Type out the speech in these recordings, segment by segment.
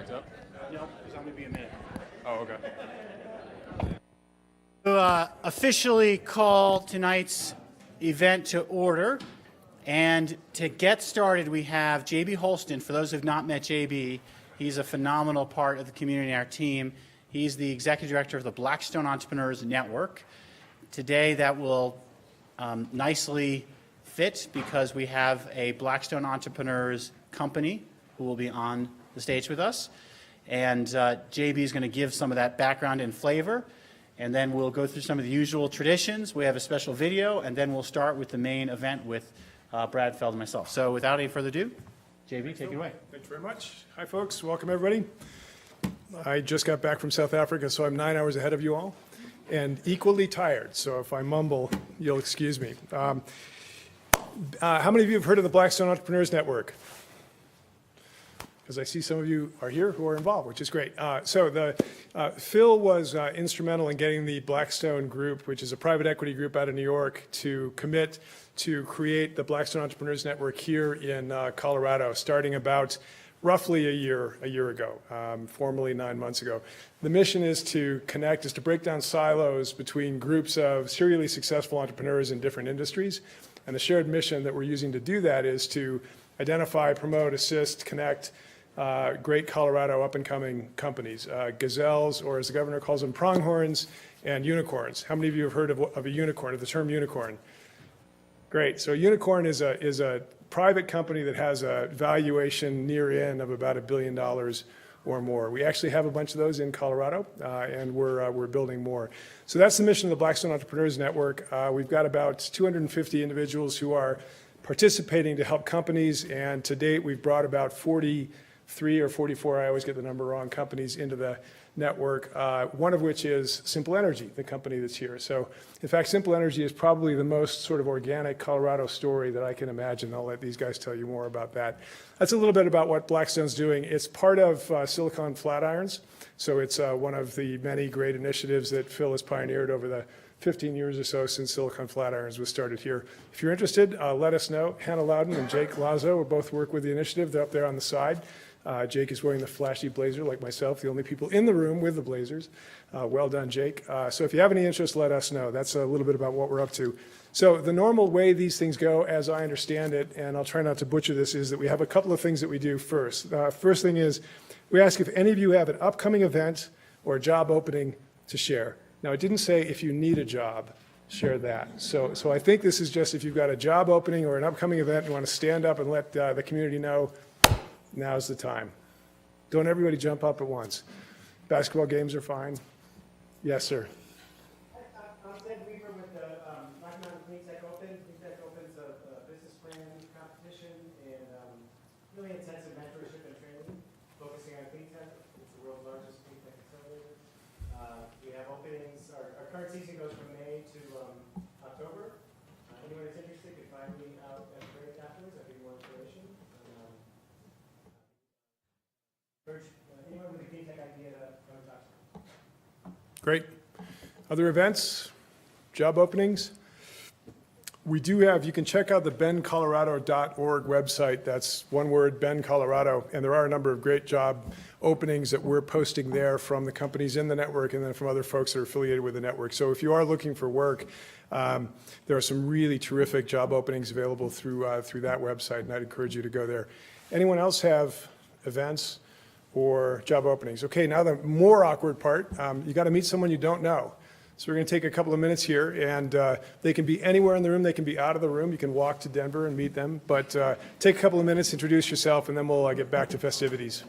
mic's up? No, it's only be a minute. Oh, okay. To officially call tonight's event to order. And to get started, we have JB Holston. For those who have not met JB, he's a phenomenal part of the community and our team. He's the executive director of the Blackstone Entrepreneurs Network. Today, that will nicely fit because we have a Blackstone Entrepreneurs company who will be on the stage with us. And JB is going to give some of that background and flavor. And then we'll go through some of the usual traditions. We have a special video, and then we'll start with the main event with Brad Feld and myself. So without any further ado, JB, take it away. Thanks very much. Hi, folks. Welcome, everybody. I just got back from South Africa, so I'm 9 hours ahead of you all, and equally tired. So if I mumble, you'll excuse me. How many of you have heard of the Blackstone Entrepreneurs Network? Because I see some of you are here who are involved, which is great. Phil was instrumental in getting the Blackstone Group, which is a private equity group out of New York, to commit to create the Blackstone Entrepreneurs Network here in Colorado, starting about roughly a year ago, formally 9 months ago. The mission is to connect, is to break down silos between groups of serially successful entrepreneurs in different industries. And the shared mission that we're using to do that is to identify, promote, assist, connect great Colorado up-and-coming companies, gazelles, or as the governor calls them, pronghorns, and unicorns. How many of you have heard of a unicorn, of the term unicorn? Great. So a unicorn is a private company that has a valuation near in of about $1 billion or more. We actually have a bunch of those in Colorado, and we're building more. So that's the mission of the Blackstone Entrepreneurs Network. We've got about 250 individuals who are participating to help companies, and to date we've brought about 43 or 44, I always get the number wrong, companies into the network, one of which is Simple Energy, the company that's here. So in fact, Simple Energy is probably the most sort of organic Colorado story that I can imagine. I'll let these guys tell you more about that. That's a little bit about what Blackstone's doing. It's part of Silicon Flatirons, so it's one of the many great initiatives that Phil has pioneered over the 15 years or so since Silicon Flatirons was started here. If you're interested, let us know. Hannah Loudon and Jake Lazo both work with the initiative. They're up there on the side. Jake is wearing the flashy blazer like myself, the only people in the room with the blazers. Well done, Jake. So if you have any interest, let us know. That's a little bit about what we're up to. So the normal way these things go, as I understand it, and I'll try not to butcher this, is that we have a couple of things that we do first. First thing is we ask if any of you have an upcoming event or a job opening to share. Now, it didn't say if you need a job, share that. So I think this is just if you've got a job opening or an upcoming event and you want to stand up and let the community know, now's the time. Don't everybody jump up at once. Basketball games are fine. Yes, sir. I'm Ted Weaver with the Rocky Mountain Clean Tech Open. Clean Tech Open's a business plan competition and really intensive mentorship and training, focusing on clean tech. It's the world's largest clean tech accelerator. We have openings. Our current season goes from May to October. Anyone that's interested can find me out at the break afterwards. I'll give you more information. Urge anyone with a clean tech idea to come and talk to me. Great. Other events, job openings. We do have, you can check out the bencolorado.org website. That's one word, Ben Colorado. And there are a number of great job openings that we're posting there from the companies in the network and then from other folks that are affiliated with the network. So if you are looking for work, there are some really terrific job openings available through that website, and I'd encourage you to go there. Anyone else have events or job openings? Okay, now the more awkward part, you got to meet someone you don't know. So we're going to take a couple of minutes here, and they can be anywhere in the room. They can be out of the room. You can walk to Denver and meet them. But take a couple of minutes, introduce yourself, and then we'll get back to festivities.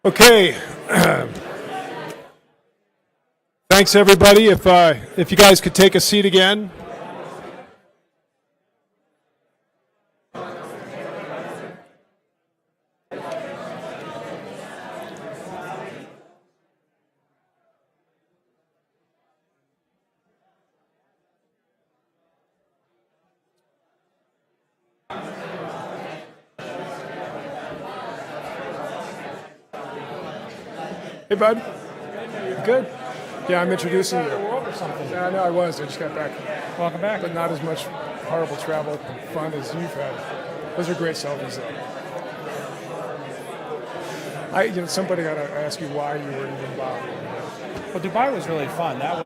Okay. Thanks, everybody. If you guys could take a seat again. Hey, bud. Good. Yeah, I'm introducing you. Yeah, I know I was. I just got back. Welcome back. But not as much horrible travel and fun as you've had. Those are great selfies, though. Somebody got to ask you why you were even bothered. Well, Dubai was really fun. That was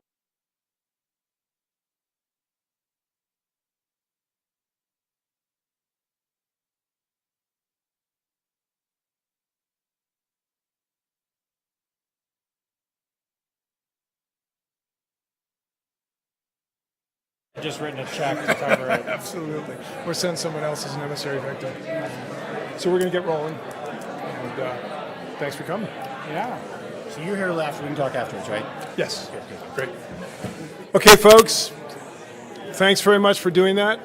just written a check to cover it. Absolutely. Or send someone else as an emissary victim. So we're going to get rolling. And thanks for coming. Yeah. So you're here after. We can talk afterwards, right? Yes. Great. Okay, folks. Thanks very much for doing that.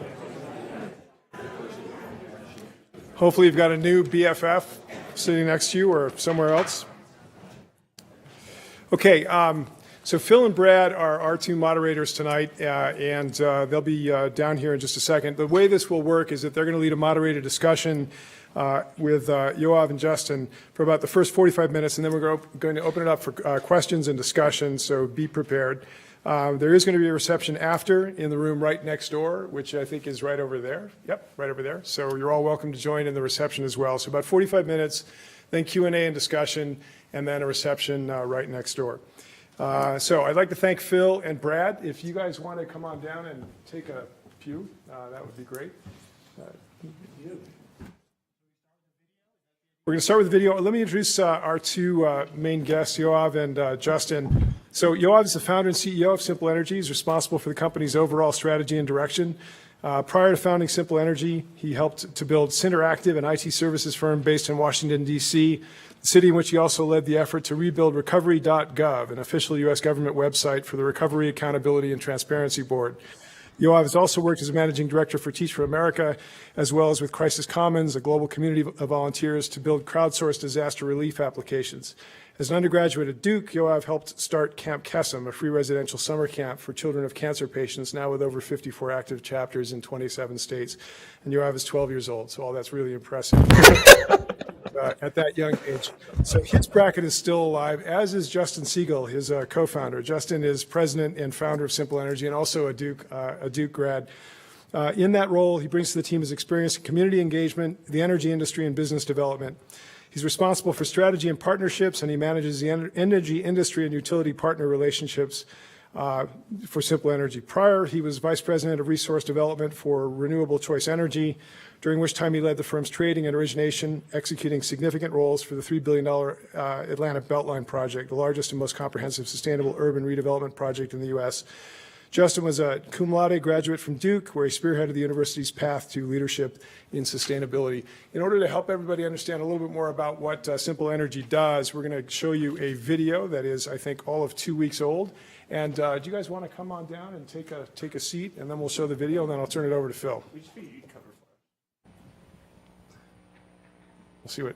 Hopefully you've got a new BFF sitting next to you or somewhere else. Okay, so Phil and Brad are our two moderators tonight, and they'll be down here in just a second. The way this will work is that they're going to lead a moderated discussion with Yoav and Justin for about the first 45 minutes, and then we're going to open it up for questions and discussion, so be prepared. There is going to be a reception after in the room right next door, which I think is right over there. Yep, right over there. So you're all welcome to join in the reception as well. So about 45 minutes, then Q&A and discussion, and then a reception right next door. So I'd like to thank Phil and Brad. If you guys want to come on down and take a few, that would be great. We're going to start with the video. Let me introduce our two main guests, Yoav and Justin. So Yoav is the founder and CEO of Simple Energy. He's responsible for the company's overall strategy and direction. Prior to founding Simple Energy, he helped to build Cinteractive, an IT services firm based in Washington, D.C., the city in which he also led the effort to rebuild recovery.gov, an official U.S. government website for the Recovery, Accountability, and Transparency Board. Yoav has also worked as a managing director for Teach for America, as well as with Crisis Commons, a global community of volunteers to build crowdsourced disaster relief applications. As an undergraduate at Duke, Yoav helped start Camp Kesem, a free residential summer camp for children of cancer patients, now with over 54 active chapters in 27 states. And Yoav is 12 years old, so all that's really impressive at that young age. So his bracket is still alive, as is Justin Segall, his co-founder. Justin is president and founder of Simple Energy and also a Duke grad. In that role, he brings to the team his experience in community engagement, the energy industry, and business development. He's responsible for strategy and partnerships, and he manages the energy industry and utility partner relationships for Simple Energy. Prior, he was vice president of resource development for Renewable Choice Energy, during which time he led the firm's trading and origination, executing significant roles for the $3 billion Atlanta Beltline project, the largest and most comprehensive sustainable urban redevelopment project in the U.S. Justin was a cum laude graduate from Duke, where he spearheaded the university's path to leadership in sustainability. In order to help everybody understand a little bit more about what Simple Energy does, we're going to show you a video that is, I think, all of 2 weeks old. And do you guys want to come on down and take a seat, and then we'll show the video, and then I'll turn it over to Phil. We'll see what.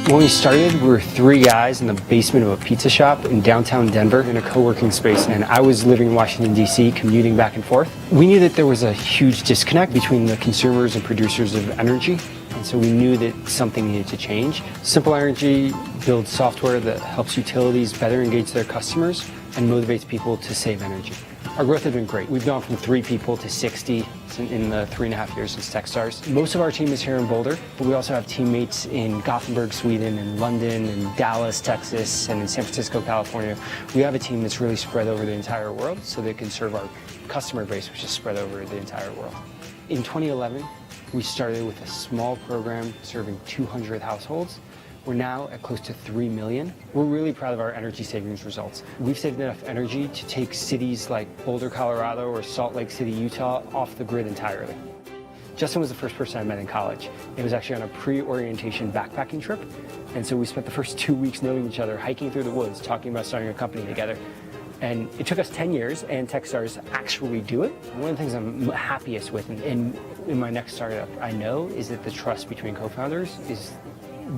When we started, we were 3 guys in the basement of a pizza shop in downtown Denver in a co-working space, and I was living in Washington, D.C., commuting back and forth. We knew that there was a huge disconnect between the consumers and producers of energy, and so we knew that something needed to change. Simple Energy builds software that helps utilities better engage their customers and motivates people to save energy. Our growth has been great. We've gone from 3 people to 60 in the 3.5 years since Techstars. Most of our team is here in Boulder, but we also have teammates in Gothenburg, Sweden, and London, and Dallas, Texas, and in San Francisco, California. We have a team that's really spread over the entire world so they can serve our customer base, which is spread over the entire world. In 2011, we started with a small program serving 200 households. We're now at close to 3 million. We're really proud of our energy savings results. We've saved enough energy to take cities like Boulder, Colorado, or Salt Lake City, Utah, off the grid entirely. Justin was the first person I met in college. It was actually on a pre-orientation backpacking trip. And so we spent the first 2 weeks knowing each other, hiking through the woods, talking about starting a company together. And it took us 10 years and Techstars actually do it. One of the things I'm happiest with in my next startup, I know, is that the trust between co-founders is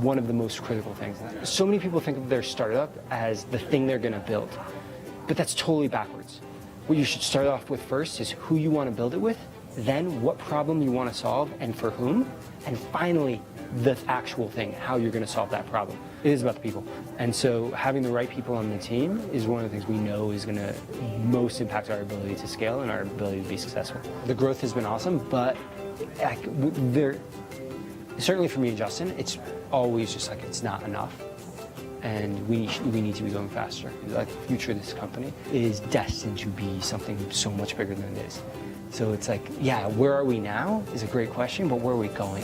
one of the most critical things. So many people think of their startup as the thing they're gonna build, but that's totally backwards. What you should start off with first is who you wanna build it with, then what problem you wanna solve and for whom, and finally, the actual thing, how you're gonna solve that problem. It is about the people. And so having the right people on the team is one of the things we know is gonna most impact our ability to scale and our ability to be successful. The growth has been awesome, but certainly for me and Justin, it's always just like it's not enough. And we need to be going faster. Like the future of this company is destined to be something so much bigger than it is. So it's like, yeah, where are we now is a great question, but where are we going?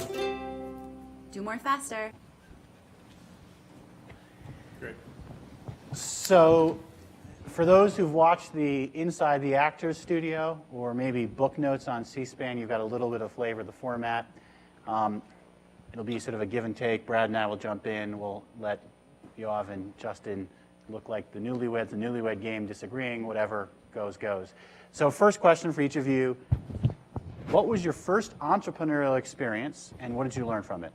Do more faster. Great. So, for those who've watched the Inside the Actors Studio, or maybe book notes on C-SPAN, you've got a little bit of flavor of the format. It'll be sort of a give and take. Brad and I will jump in. We'll let Yoav and Justin look like the newlyweds, the newlywed game, disagreeing, whatever goes, goes. So first question for each of you. What was your first entrepreneurial experience, and what did you learn from it?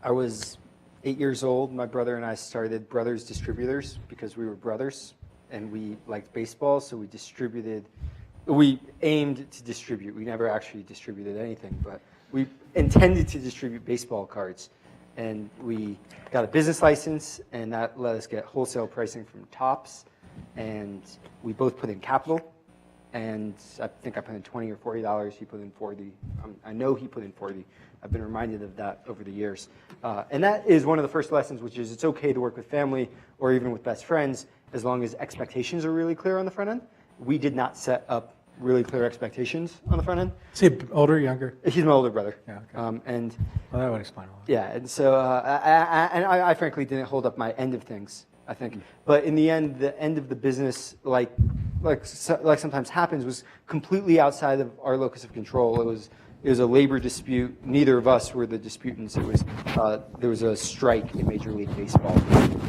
I was 8 years old. My brother and I started Brothers Distributors because we were brothers and we liked baseball, so we aimed to distribute. We never actually distributed anything, but we intended to distribute baseball cards. And we got a business license, and that let us get wholesale pricing from Topps. And we both put in capital, and I think I put in $20 or $40. He put in 40. I know he put in 40. I've been reminded of that over the years. And that is one of the first lessons, which is it's okay to work with family or even with best friends as long as expectations are really clear on the front end. We did not set up really clear expectations on the front end. Is he older, younger? He's my older brother. Yeah, okay. And Well, that would explain a lot. yeah, and so I frankly didn't hold up my end of things, I think. But in the end of the business, like sometimes happens, was completely outside of our locus of control. It was a labor dispute. Neither of us were the disputants. It was there was a strike in Major League Baseball,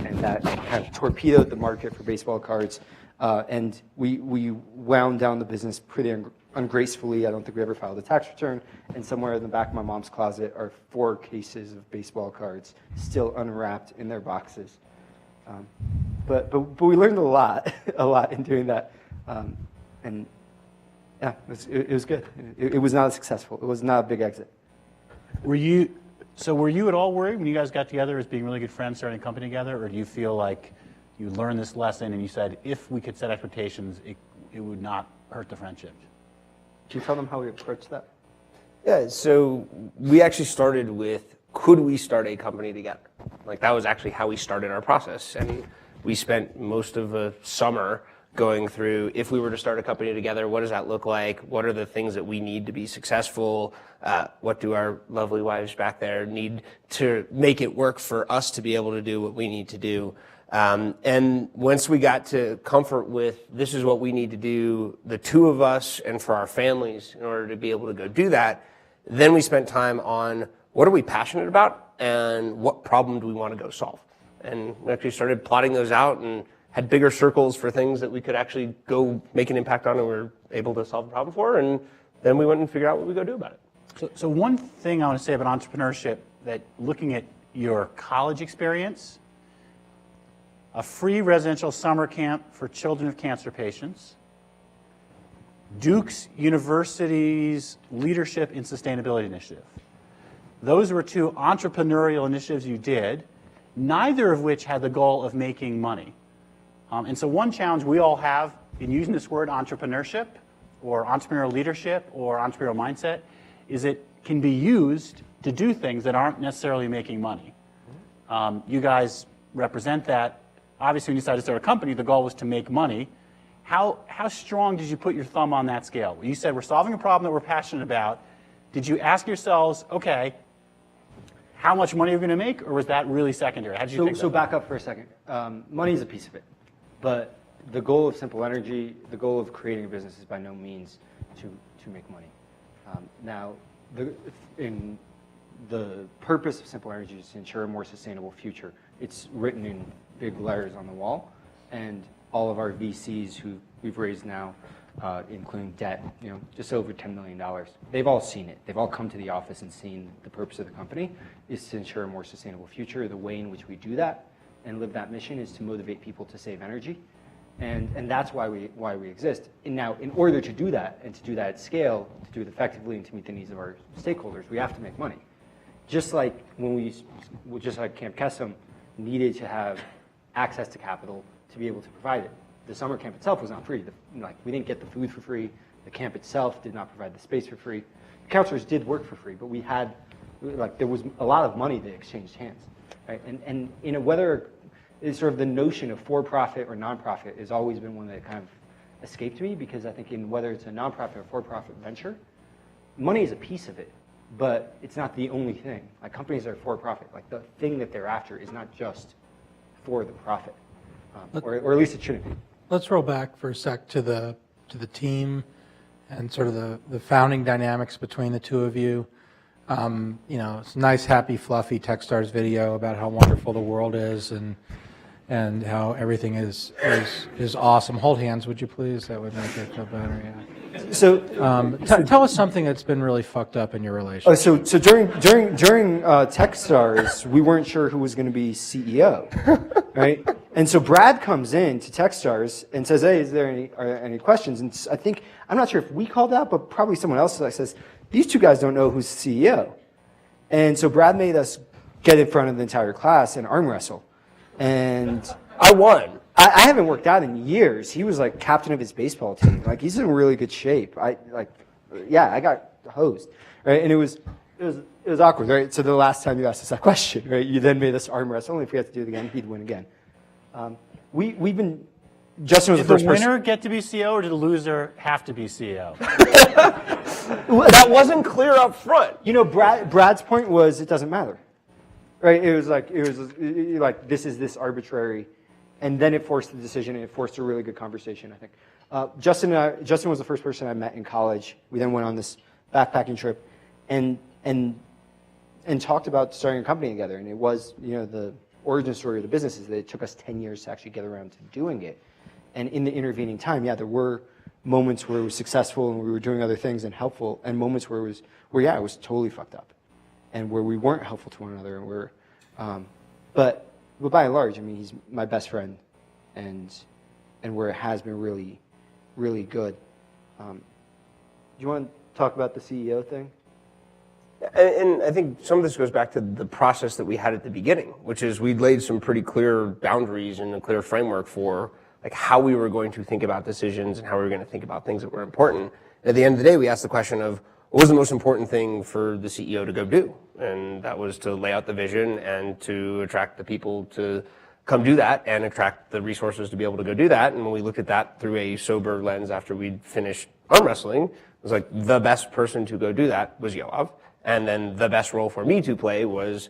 and that kind of torpedoed the market for baseball cards. And we wound down the business pretty ungracefully. I don't think we ever filed a tax return. And somewhere in the back of my mom's closet are 4 cases of baseball cards still unwrapped in their boxes. But we learned a lot in doing that. And yeah, it was good. It was not successful. It was not a big exit. Were you at all worried when you guys got together as being really good friends, starting a company together, or do you feel like you learned this lesson and you said, if we could set expectations, it would not hurt the friendship? Can you tell them how we approached that? Yeah, so we actually started with, could we start a company together? Like that was actually how we started our process. And we spent most of the summer going through, if we were to start a company together, what does that look like? What are the things that we need to be successful? What do our lovely wives back there need to make it work for us to be able to do what we need to do? And once we got to comfort with this is what we need to do, the two of us and for our families in order to be able to go do that, then we spent time on what are we passionate about and what problem do we want to go solve? And we actually started plotting those out and had bigger circles for things that we could actually go make an impact on and we were able to solve the problem for. And then we went and figured out what we go do about it. So one thing I want to say about entrepreneurship, that looking at your college experience, a free residential summer camp for children of cancer patients, Duke's University's Leadership in Sustainability Initiative. Those were 2 entrepreneurial initiatives you did, neither of which had the goal of making money. And so one challenge we all have in using this word entrepreneurship or entrepreneurial leadership or entrepreneurial mindset is it can be used to do things that aren't necessarily making money. You guys represent that. Obviously, when you decided to start a company, the goal was to make money. How strong did you put your thumb on that scale? You said we're solving a problem that we're passionate about. Did you ask yourselves, okay, how much money you're going to make, or was that really secondary? How did you think So about back up for a second. Money is a piece of it, but the goal of Simple Energy, the goal of creating a business is by no means to make money. Now, the purpose of Simple Energy is to ensure a more sustainable future. It's written in big letters on the wall, and all of our VCs who we've raised now, including debt, just over $10 million, they've all seen it. They've all come to the office and seen the purpose of the company is to ensure a more sustainable future. The way in which we do that and live that mission is to motivate people to save energy. And that's why we exist. And now, in order to do that, and to do that at scale, to do it effectively and to meet the needs of our stakeholders, we have to make money. Just like Camp Kesem needed to have access to capital to be able to provide it. The summer camp itself was not free. We didn't get the food for free. The camp itself did not provide the space for free. The counselors did work for free, but we had, there was a lot of money that exchanged hands, right? And whether it's sort of the notion of for-profit or nonprofit has always been one that kind of escaped me, because I think in whether it's a nonprofit or for-profit venture, money is a piece of it, but it's not the only thing. Like, companies are for-profit. Like, the thing that they're after is not just for the profit, or at least it shouldn't be. Let's roll back for a sec to the team and sort of the founding dynamics between the two of you. It's a nice, happy, fluffy Techstars video about how wonderful the world is and how everything is awesome. Hold hands, would you please? That would make it feel better. Yeah. So, Tell us something that's been really fucked up in your relationship. so during Techstars, we weren't sure who was going to be CEO, right? And so Brad comes in to Techstars and says, "Hey, is there any questions?" And I think, I'm not sure if we called out, but probably someone else says, "These two guys don't know who's CEO." And so Brad made us get in front of the entire class and arm wrestle. And I won. I haven't worked out in years. He was like captain of his baseball team. Like, he's in really good shape. I got hosed, right? And it was awkward, right? So the last time you asked us that question, right, you then made us arm wrestle, and if we had to do it again, he'd win again. Justin was Did the first the winner get to be CEO, or did the loser have to be CEO? That wasn't clear up front. Brad's point was, it doesn't matter, right? It was like this is this arbitrary, and then it forced the decision, and it forced a really good conversation, I think. Justin was the first person I met in college. We then went on this backpacking trip, and talked about starting a company together. And it was, the origin story of the business is that it took us 10 years to actually get around to doing it. And in the intervening time, there were moments where it was successful and we were doing other things and helpful, and moments where it was totally fucked up, and where we weren't helpful to one another, and but by and large, he's my best friend, and where it has been really, really good. Do you want to talk about the CEO thing? And I think some of this goes back to the process that we had at the beginning, which is we'd laid some pretty clear boundaries and a clear framework for like how we were going to think about decisions and how we were going to think about things that were important. And at the end of the day, we asked the question of what was the most important thing for the CEO to go do? And that was to lay out the vision and to attract the people to come do that and attract the resources to be able to go do that. And when we looked at that through a sober lens after we'd finished arm wrestling, it was like the best person to go do that was Yoav. And then the best role for me to play was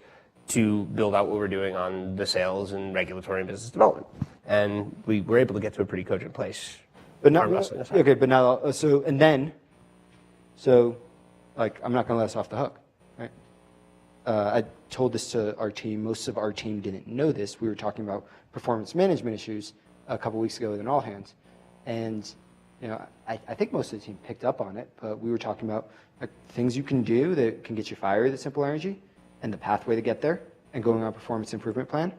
to build out what we're doing on the sales and regulatory and business development. And we were able to get to a pretty cogent place. But not, okay, but now, I'm not going to let us off the hook, right? I told this to our team. Most of our team didn't know this. We were talking about performance management issues a couple weeks ago with an all hands. And, I think most of the team picked up on it, but we were talking about things you can do that can get you fired at Simple Energy and the pathway to get there and going on a performance improvement plan.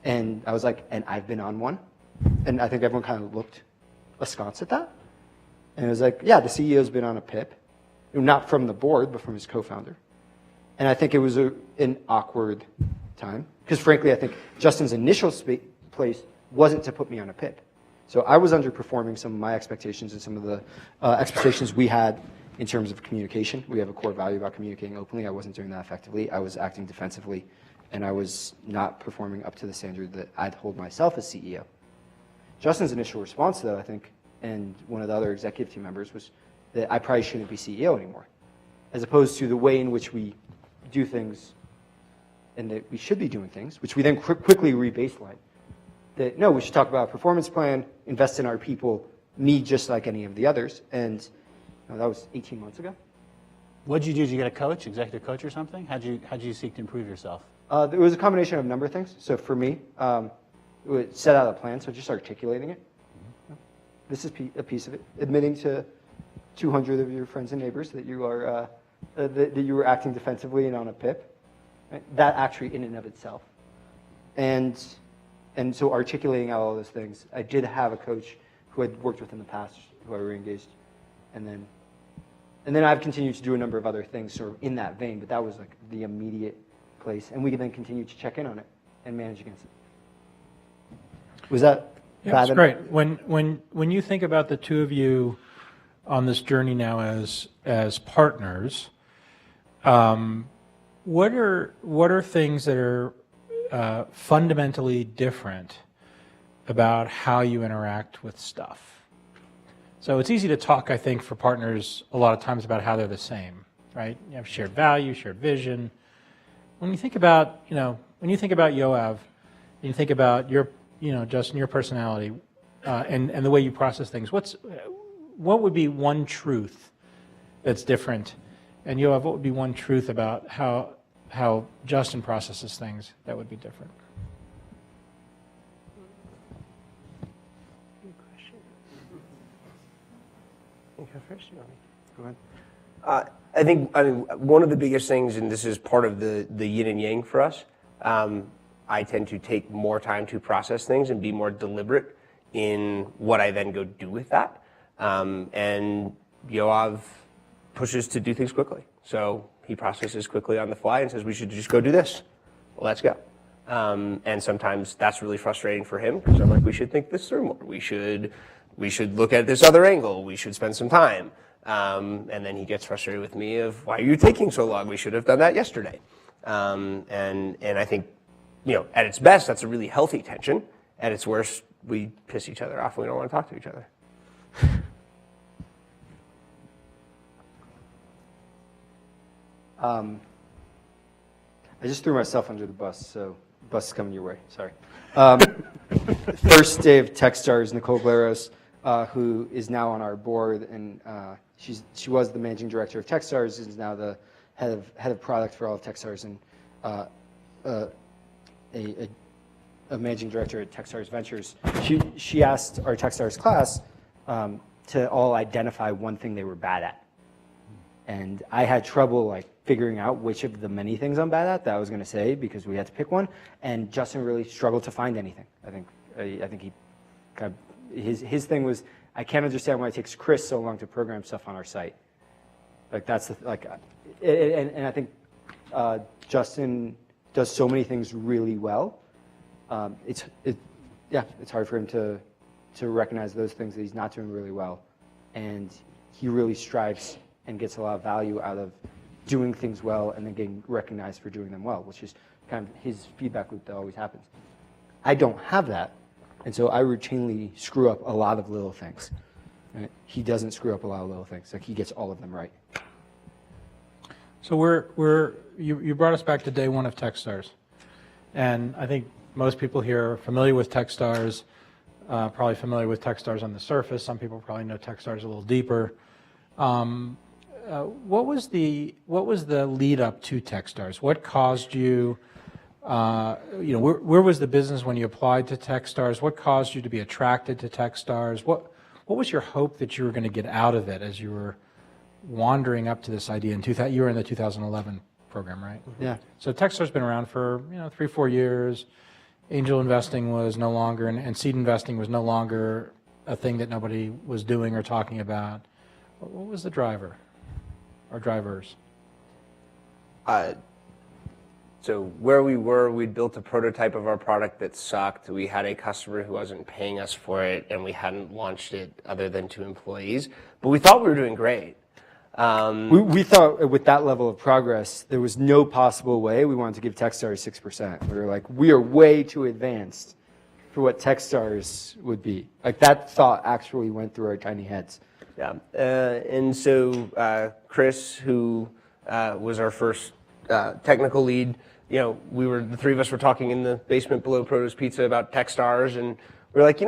And I was like, and I've been on one. And I think everyone kind of looked askance at that. And it was like, yeah, the CEO's been on a PIP, not from the board, but from his co-founder. And I think it was an awkward time, because frankly, I think Justin's initial place wasn't to put me on a PIP. So I was underperforming some of my expectations and some of the expectations we had in terms of communication. We have a core value about communicating openly. I wasn't doing that effectively. I was acting defensively, and I was not performing up to the standard that I'd hold myself as CEO. Justin's initial response, though, I think, and one of the other executive team members, was that I probably shouldn't be CEO anymore, as opposed to the way in which we do things and that we should be doing things, which we then quickly re-baseline. That, no, we should talk about a performance plan, invest in our people, me just like any of the others. And that was 18 months ago. What'd you do? Did you get a coach, executive coach or something? How'd you seek to improve yourself? It was a combination of a number of things. So for me, it would set out a plan, so just articulating it. This is a piece of it. Admitting to 200 of your friends and neighbors that you are that you were acting defensively and on a PIP. Right? That actually in and of itself. And so articulating out all those things. I did have a coach who I'd worked with in the past, who I re-engaged. And then I've continued to do a number of other things sort of in that vein, but that was like the immediate place. And we can then continue to check in on it and manage against it. Was that Yeah, bad? that's great. When you think about the two of you on this journey now as partners, what are things that are fundamentally different about how you interact with stuff? So it's easy to talk, I think, for partners a lot of times about how they're the same, right? You have shared value, shared vision. When you think about, Yoav, and you think about your, Justin, your personality, and the way you process things, what would be one truth that's different? And Yoav, what would be one truth about how Justin processes things that would be different? Go ahead. I think one of the biggest things, and this is part of the yin and yang for us, I tend to take more time to process things and be more deliberate in what I then go do with that. And Yoav pushes to do things quickly. So he processes quickly on the fly and says, we should just go do this. Well, let's go. And sometimes that's really frustrating for him because I'm like, we should think this through more. We should look at this other angle. We should spend some time. And then he gets frustrated with me of, why are you taking so long? We should have done that yesterday. And I think, at its best, that's a really healthy tension. At its worst, we piss each other off and we don't want to talk to each other. I just threw myself under the bus, so the bus is coming your way. Sorry. First day of Techstars, Nicole Glaros, who is now on our board, and she was the managing director of Techstars, is now the head of product for all of Techstars, and a managing director at Techstars Ventures. She asked our Techstars class to all identify one thing they were bad at, and I had trouble figuring out which of the many things I'm bad at that I was going to say because we had to pick one, and Justin really struggled to find anything. I think he kind of, his thing was, I can't understand why it takes Chris so long to program stuff on our site. That's and I think Justin does so many things really well. It's hard for him to recognize those things that he's not doing really well, and he really strives and gets a lot of value out of doing things well and then getting recognized for doing them well, which is kind of his feedback loop that always happens. I don't have that, and so I routinely screw up a lot of little things. Right? He doesn't screw up a lot of little things. He gets all of them right. So you brought us back to day one of Techstars, and I think most people here are familiar with Techstars, probably familiar with Techstars on the surface. Some people probably know Techstars a little deeper. What was the lead up to Techstars? What caused you? Where was the business when you applied to Techstars? What caused you to be attracted to Techstars? What was your hope that you were going to get out of it as you were wandering up to this idea in 2000? You were in the 2011 program, right? Yeah. So Techstars been around for 3-4 years. Angel investing was no longer, and seed investing was no longer a thing that nobody was doing or talking about. What was the driver, or drivers? So where we were, we'd built a prototype of our product that sucked. We had a customer who wasn't paying us for it, and we hadn't launched it other than to employees. But we thought we were doing great. We thought with that level of progress, there was no possible way we wanted to give Techstars 6%. We were like, we are way too advanced for what Techstars would be. That thought actually went through our tiny heads. Yeah, and so Chris, who was our first technical lead, the three of us were talking in the basement below Proto's Pizza about Techstars, and we were like,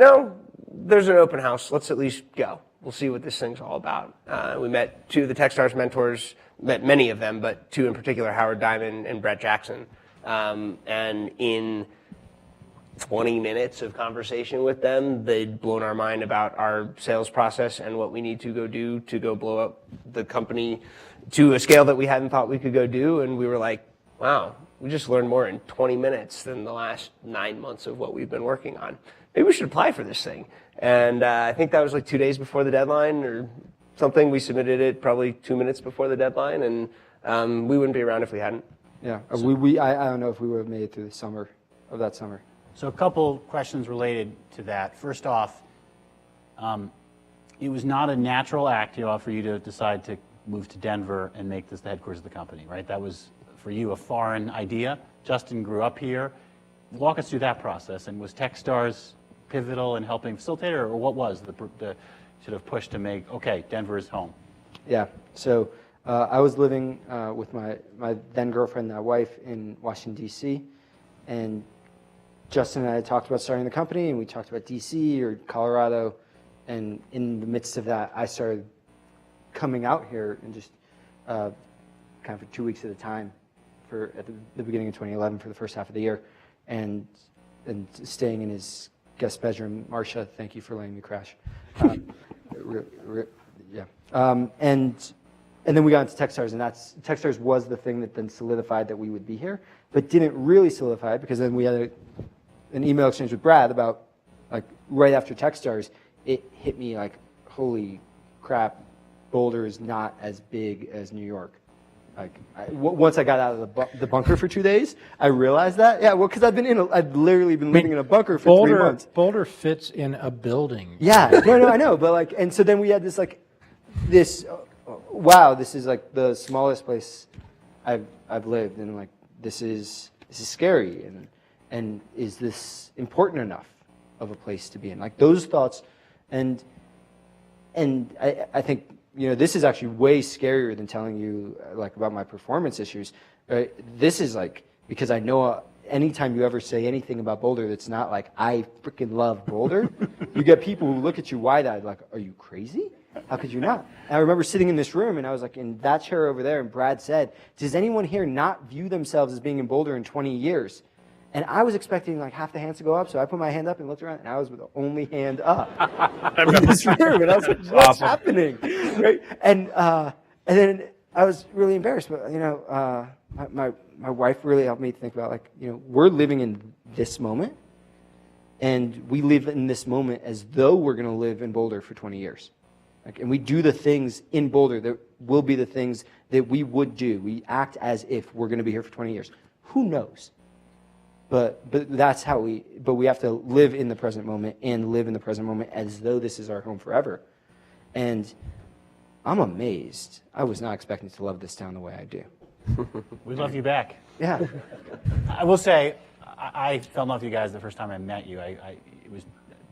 there's an open house. Let's at least go. We'll see what this thing's all about. We met two of the Techstars mentors, met many of them, but two in particular, Howard Diamond and Brett Jackson. And in 20 minutes of conversation with them, they'd blown our mind about our sales process and what we need to go do to go blow up the company to a scale that we hadn't thought we could go do. And we were like, wow, we just learned more in 20 minutes than the last 9 months of what we've been working on. Maybe we should apply for this thing. And I think that was like 2 days before the deadline or something. We submitted it probably 2 minutes before the deadline, and we wouldn't be around if we hadn't. Yeah, I don't know if we would have made it through the summer of that summer. So a couple questions related to that. First off, it was not a natural act, Yoav, for you to decide to move to Denver and make this the headquarters of the company, right? That was, for you, a foreign idea. Justin grew up here. Walk us through that process. And was Techstars pivotal in helping facilitate it, or what was the sort of push to make, okay, Denver is home? Yeah, so I was living with my then girlfriend, now wife, in Washington, D.C., and Justin and I talked about starting the company, and we talked about D.C. or Colorado, and in the midst of that, I started coming out here and just kind of for 2 weeks at a time at the beginning of 2011 for the first half of the year, and staying in his guest bedroom. Marcia, thank you for letting me crash. Yeah. And then we got into Techstars, and Techstars was the thing that then solidified that we would be here, but didn't really solidify it because then we had an email exchange with Brad about, like, right after Techstars, it hit me like, holy crap, Boulder is not as big as New York. Like, once I got out of the bunker for 2 days, I realized that. Yeah, well, because I'd literally been living in a bunker for 3 months. Boulder fits in a building. Yeah, no, I know, but like, and so then we had this wow, this is like the smallest place I've lived, and like this is scary, and is this important enough of a place to be in? Like those thoughts, and I think, this is actually way scarier than telling you like about my performance issues. Right? This is like, because I know anytime you ever say anything about Boulder that's not like, I freaking love Boulder, you get people who look at you wide-eyed like, are you crazy? How could you not? And I remember sitting in this room, and I was like, in that chair over there, and Brad said, does anyone here not view themselves as being in Boulder in 20 years? And I was expecting like half the hands to go up, so I put my hand up and looked around, and I was the only hand up in this room, and I was like, what's happening? Right? And then I was really embarrassed, but my wife really helped me think about, like, we're living in this moment, and we live in this moment as though we're going to live in Boulder for 20 years. Like, and we do the things in Boulder that will be the things that we would do. We act as if we're going to be here for 20 years. Who knows? But that's how we have to live in the present moment and live in the present moment as though this is our home forever. And I'm amazed. I was not expecting to love this town the way I do. We love you back. Yeah. I will say, I fell in love with you guys the first time I met you. It was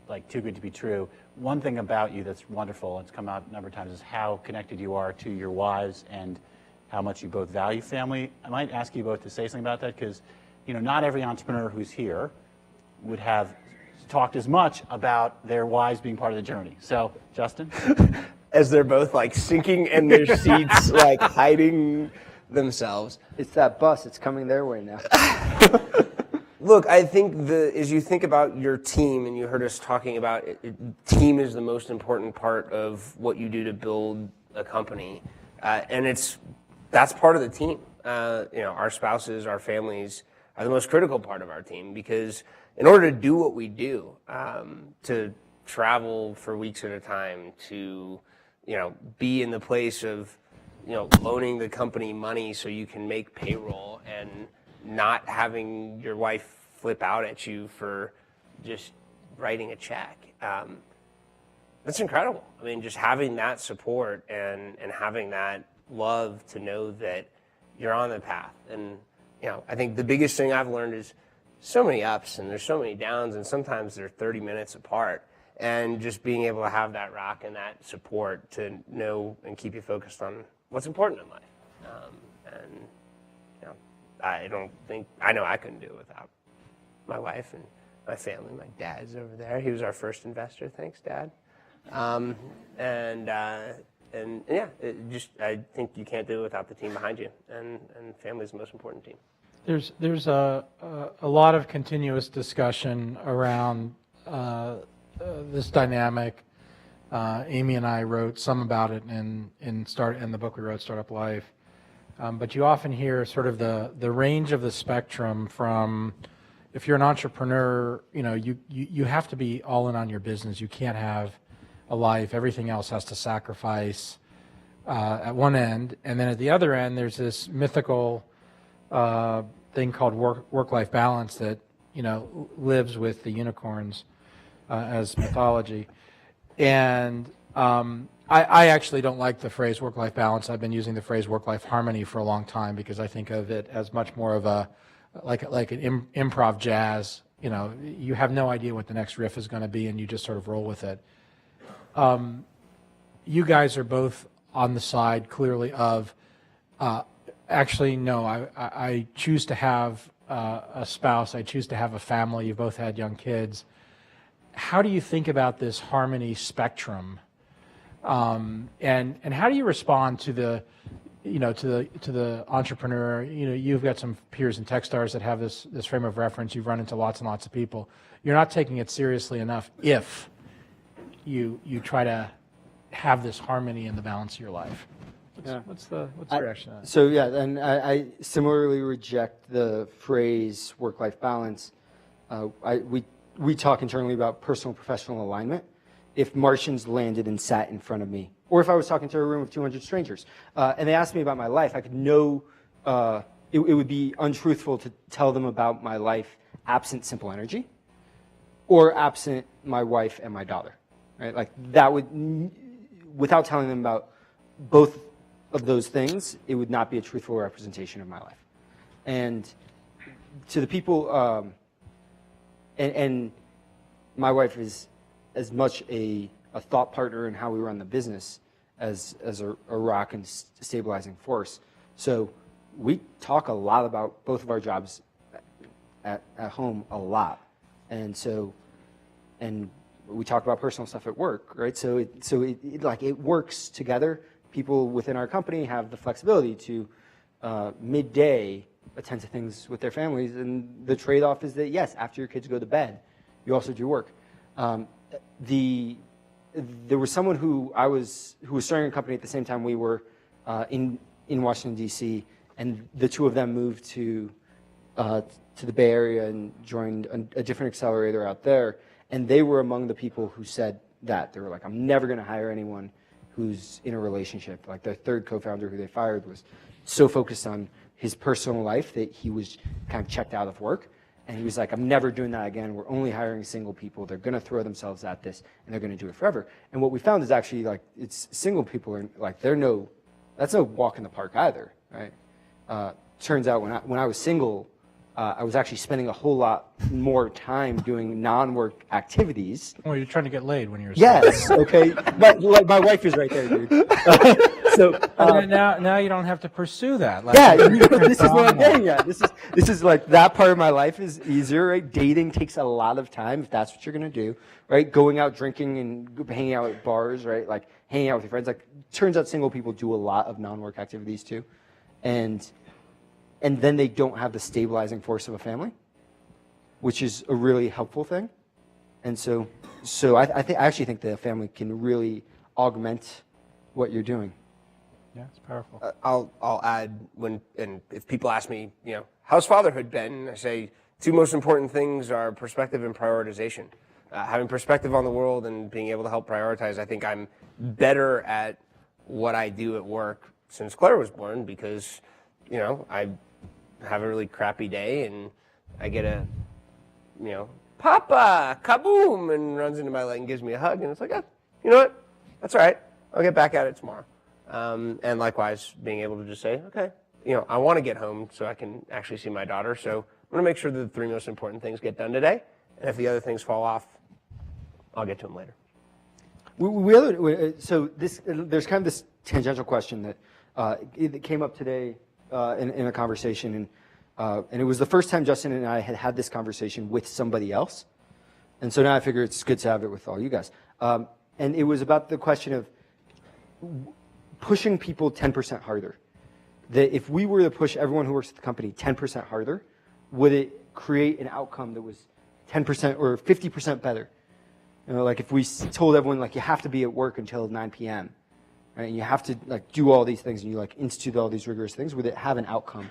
like too good to be true. One thing about you that's wonderful, it's come out a number of times, is how connected you are to your wives and how much you both value family. I might ask you both to say something about that, because not every entrepreneur who's here would have talked as much about their wives being part of the journey. So, Justin? As they're both like sinking in their seats, like hiding themselves. It's that bus. It's coming their way now. Look, I think as you think about your team, and you heard us talking about team is the most important part of what you do to build a company, and that's part of the team. Our spouses, our families are the most critical part of our team, because in order to do what we do, to travel for weeks at a time, to be in the place of loaning the company money so you can make payroll, and not having your wife flip out at you for just writing a check. That's incredible. I mean, just having that support and having that love to know that you're on the path. And, I think the biggest thing I've learned is so many ups and there's so many downs, and sometimes they're 30 minutes apart. And just being able to have that rock and that support to know and keep you focused on what's important in life. I don't think, I know I couldn't do it without my wife and my family. My dad's over there. He was our first investor. Thanks, Dad. And yeah, I think you can't do it without the team behind you, and family is the most important team. There's a lot of continuous discussion around this dynamic. Amy and I wrote some about it in the book we wrote, Startup Life. But you often hear sort of the range of the spectrum from, if you're an entrepreneur, you have to be all in on your business. You can't have a life. Everything else has to sacrifice at one end. And then at the other end, there's this mythical thing called work-life balance that, lives with the unicorns as mythology. And I actually don't like the phrase work-life balance. I've been using the phrase work-life harmony for a long time because I think of it as much more of like an improv jazz. You have no idea what the next riff is going to be, and you just sort of roll with it. You guys are both on the side clearly of actually no. I choose to have a spouse. I choose to have a family. You both had young kids. How do you think about this harmony spectrum? And how do you respond to the entrepreneur? You've got some peers in Techstars that have this frame of reference. You've run into lots and lots of people. You're not taking it seriously enough if you try to have this harmony in the balance of your life. What's the reaction to that? So yeah, and I similarly reject the phrase work-life balance. We talk internally about personal professional alignment. If Martians landed and sat in front of me, or if I was talking to a room of 200 strangers, and they asked me about my life, I could know it would be untruthful to tell them about my life absent Simple Energy, or absent my wife and my daughter, right? Like that would, without telling them about both of those things, it would not be a truthful representation of my life. And to the people, and my wife is as much a thought partner in how we run the business as a rock and stabilizing force. So we talk a lot about both of our jobs at home a lot. And we talk about personal stuff at work, right? So it works together. People within our company have the flexibility to midday attend to things with their families, and the trade-off is that yes, after your kids go to bed, you also do work. There was someone who was starting a company at the same time we were in Washington D.C., and the two of them moved to the Bay Area and joined a different accelerator out there. And they were among the people who said that. They were like, I'm never going to hire anyone who's in a relationship. Like their third co-founder who they fired was so focused on his personal life that he was kind of checked out of work. And he was like, I'm never doing that again. We're only hiring single people. They're going to throw themselves at this, and they're going to do it forever. And what we found is actually, like, it's single people are like, that's no walk in the park either, right? Turns out when I was single, I was actually spending a whole lot more time doing non-work activities. Well, you're trying to get laid when you're yes, okay. But like, my wife is right there, dude. Now you don't have to pursue that. Like, yeah, this is what I'm getting at. This is like that part of my life is easier, right? Dating takes a lot of time if that's what you're gonna do, right? Going out drinking and hanging out at bars, right? Like hanging out with your friends. Like turns out single people do a lot of non-work activities too, and then they don't have the stabilizing force of a family, which is a really helpful thing. And so I actually think the family can really augment what you're doing. Yeah, it's powerful. I'll add and if people ask me, how's fatherhood been? I say two most important things are perspective and prioritization. Having perspective on the world and being able to help prioritize. I think I'm better at what I do at work since Claire was born because, I have a really crappy day and I get a, Papa, kaboom, and runs into my leg and gives me a hug. And it's like, you know what? That's all right. I'll get back at it tomorrow. And likewise, being able to just say, okay, I want to get home so I can actually see my daughter. So I'm going to make sure that the three most important things get done today. And if the other things fall off, I'll get to them later. There's kind of this tangential question that it came up today in a conversation, And it was the first time Justin and I had had this conversation with somebody else. And so now I figure it's good to have it with all you guys. And it was about the question of pushing people 10% harder. That if we were to push everyone who works at the company 10% harder, would it create an outcome that was 10% or 50% better? You know, like if we told everyone like you have to be at work until 9 p.m. Right? And you have to like do all these things and you like institute all these rigorous things, would it have an outcome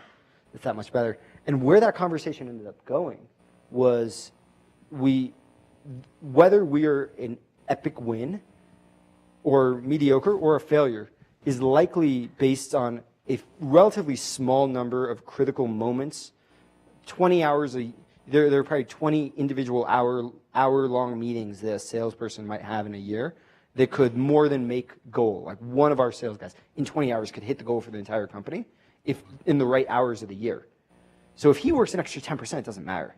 that's that much better? And where that conversation ended up going was whether we are an epic win or mediocre or a failure is likely based on a relatively small number of critical moments, 20 hours there are probably 20 individual hour-long meetings that a salesperson might have in a year that could more than make goal. Like one of our sales guys in 20 hours could hit the goal for the entire company if in the right hours of the year. So if he works an extra 10%, it doesn't matter.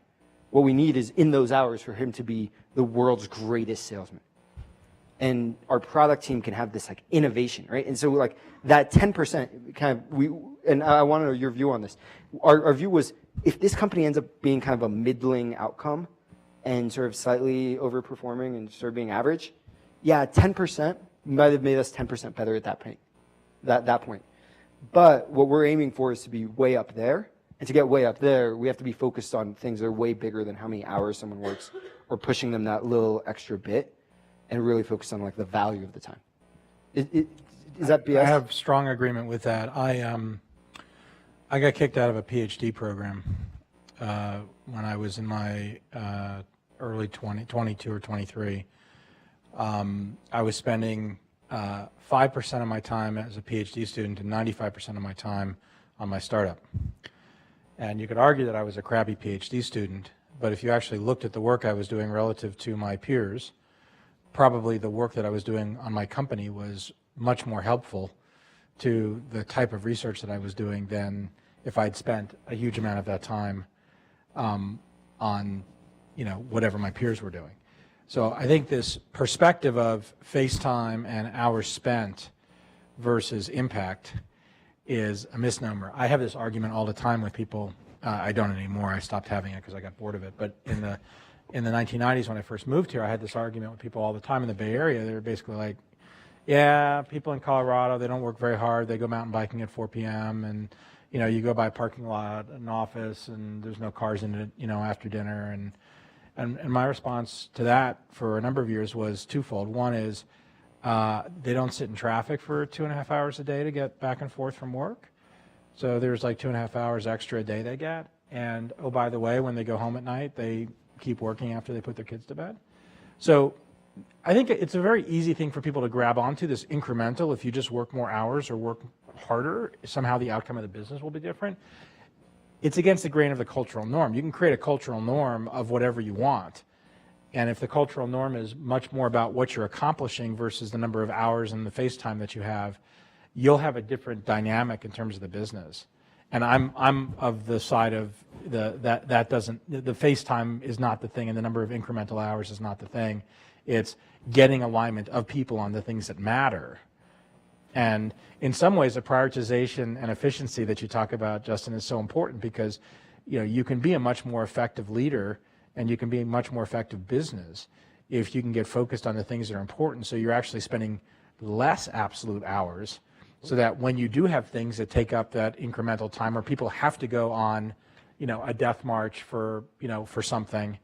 What we need is in those hours for him to be the world's greatest salesman. And our product team can have this like innovation, right? And so like that 10% kind of, and I want to know your view on this. Our view was if this company ends up being kind of a middling outcome and sort of slightly overperforming and sort of being average, yeah, 10% might have made us 10% better at that point. But what we're aiming for is to be way up there. And to get way up there, we have to be focused on things that are way bigger than how many hours someone works or pushing them that little extra bit and really focus on like the value of the time. Is that BS? I have strong agreement with that. I got kicked out of a PhD program when I was in my early 22 or 23. I was spending 5% of my time as a PhD student and 95% of my time on my startup. And you could argue that I was a crappy PhD student, but if you actually looked at the work I was doing relative to my peers, probably the work that I was doing on my company was much more helpful to the type of research that I was doing than if I'd spent a huge amount of that time on, whatever my peers were doing. So I think this perspective of face time and hours spent versus impact is a misnomer. I have this argument all the time with people. I don't anymore. I stopped having it because I got bored of it. But in the 1990s when I first moved here, I had this argument with people all the time in the Bay Area. They were basically like, yeah, people in Colorado, they don't work very hard. They go mountain biking at 4 p.m. and you go by a parking lot, an office, and there's no cars in it, after dinner. And my response to that for a number of years was twofold. One is they don't sit in traffic for 2.5 hours a day to get back and forth from work. So there's like 2.5 hours extra a day they get. And oh, by the way, when they go home at night, they keep working after they put their kids to bed. So I think it's a very easy thing for people to grab onto, this incremental. If you just work more hours or work harder, somehow the outcome of the business will be different. It's against the grain of the cultural norm. You can create a cultural norm of whatever you want. And if the cultural norm is much more about what you're accomplishing versus the number of hours and the face time that you have, you'll have a different dynamic in terms of the business. And I'm of the side of the face time is not the thing, and the number of incremental hours is not the thing. It's getting alignment of people on the things that matter. And in some ways, the prioritization and efficiency that you talk about, Justin, is so important because you can be a much more effective leader and you can be a much more effective business if you can get focused on the things that are important. So you're actually spending less absolute hours so that when you do have things that take up that incremental time or people have to go on, a death march for something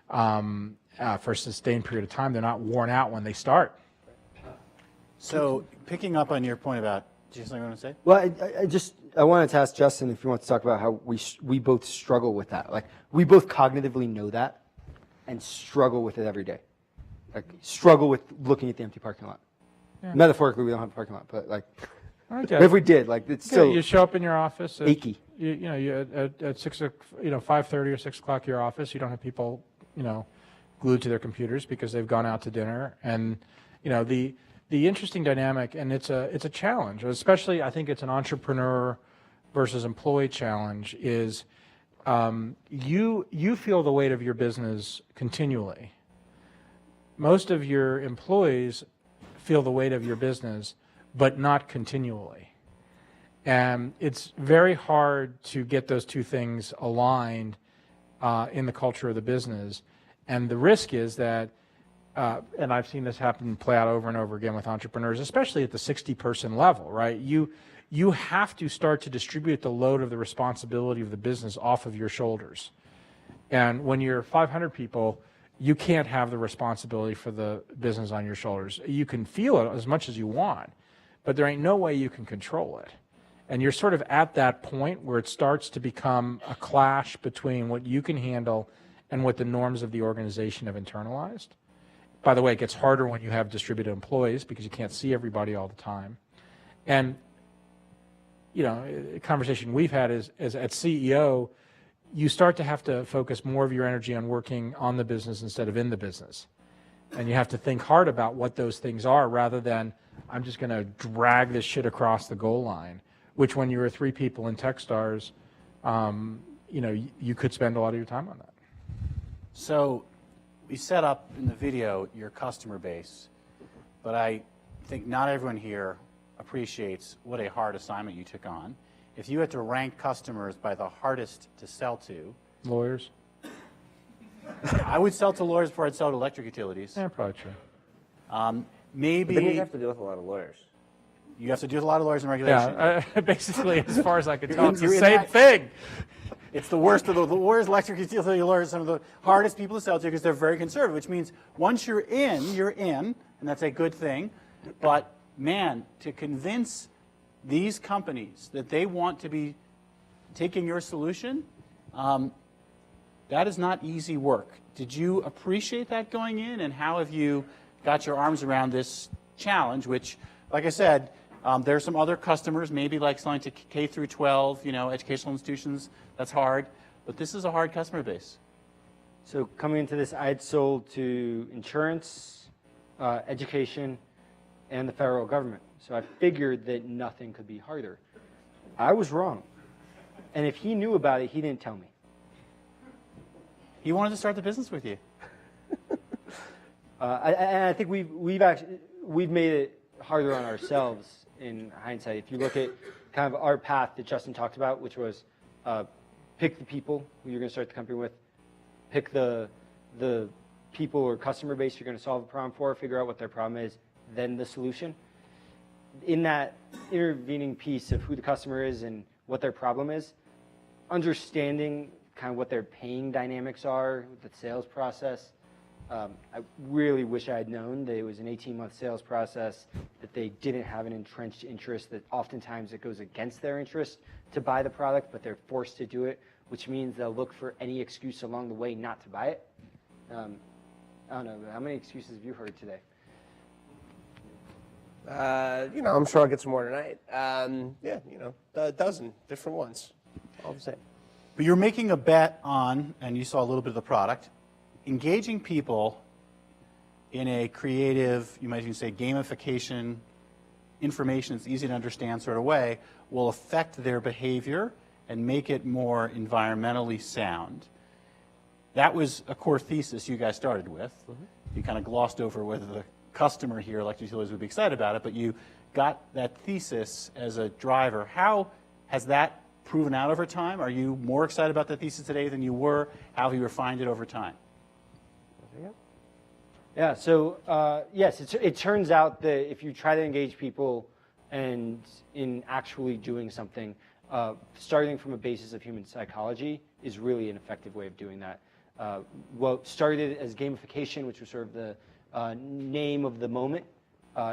for a sustained period of time, they're not worn out when they start. So picking up on your point about, do you have something you want to say? Well, I wanted to ask Justin if you want to talk about how we both struggle with that. Like we both cognitively know that and struggle with it every day. Like struggle with looking at the empty parking lot. Yeah. Metaphorically, we don't have a parking lot, but like if we did, like it's still you show up in your office at, achy. You at 5:30 or 6 o'clock your office. You don't have people glued to their computers because they've gone out to dinner. And the interesting dynamic, and it's a challenge, especially I think it's an entrepreneur versus employee challenge, is you feel the weight of your business continually. Most of your employees feel the weight of your business, but not continually. And it's very hard to get those two things aligned in the culture of the business. And the risk is that, and I've seen this happen play out over and over again with entrepreneurs, especially at the 60-person level, right? You have to start to distribute the load of the responsibility of the business off of your shoulders. And when you're 500 people, you can't have the responsibility for the business on your shoulders. You can feel it as much as you want, but there ain't no way you can control it. And you're sort of at that point where it starts to become a clash between what you can handle and what the norms of the organization have internalized. By the way, it gets harder when you have distributed employees because you can't see everybody all the time. And, you know, a conversation we've had is at CEO, you start to have to focus more of your energy on working on the business instead of in the business. And you have to think hard about what those things are rather than, I'm just going to drag this shit across the goal line, which when you were 3 people in Techstars, you know, you could spend a lot of your time on that. So we set up in the video your customer base, but I think not everyone here appreciates what a hard assignment you took on. If you had to rank customers by the hardest to sell to, Lawyers? I would sell to lawyers before I'd sell to electric utilities. Yeah, probably true. Maybe But then you have to deal with a lot of lawyers. you have to deal with a lot of lawyers and regulation. Yeah, basically, as far as I can tell, it's the You're in same that- thing. It's the worst of the lawyers, electric utility lawyers, some of the hardest people to sell to because they're very conservative, which means once you're in, and that's a good thing. But man, to convince these companies that they want to be taking your solution, that is not easy work. Did you appreciate that going in, and how have you got your arms around this challenge, which, like I said, there are some other customers, maybe like selling to K through 12, you know, educational institutions. That's hard, but this is a hard customer base. So coming into this, I had sold to insurance, education, and the federal government. So I figured that nothing could be harder. I was wrong. And if he knew about it, he didn't tell me. He wanted to start the business with you. I think we've made it harder on ourselves in hindsight. If you look at kind of our path that Justin talked about, which was pick the people who you're going to start the company with, pick the people or customer base you're going to solve a problem for, figure out what their problem is, then the solution. In that intervening piece of who the customer is and what their problem is, understanding kind of what their paying dynamics are, the sales process. I really wish I had known that it was an 18-month sales process, that they didn't have an entrenched interest, that oftentimes it goes against their interest to buy the product, but they're forced to do it, which means they'll look for any excuse along the way not to buy it. I don't know, how many excuses have you heard today? You know, I'm sure I'll get some more tonight. Yeah, you know, a dozen different ones, all the same. But you're making a bet on, and you saw a little bit of the product, engaging people in a creative, you might even say gamification, information that's easy to understand sort of way, will affect their behavior and make it more environmentally sound. That was a core thesis you guys started with. Mm-hmm. You kind of glossed over whether the customer here, electric utilities, would be excited about it, but you got that thesis as a driver. How has that proven out over time? Are you more excited about that thesis today than you were? How have you refined it over time? Yeah, so yes, it turns out that if you try to engage people and in actually doing something, starting from a basis of human psychology is really an effective way of doing that. What started as gamification, which was sort of the name of the moment,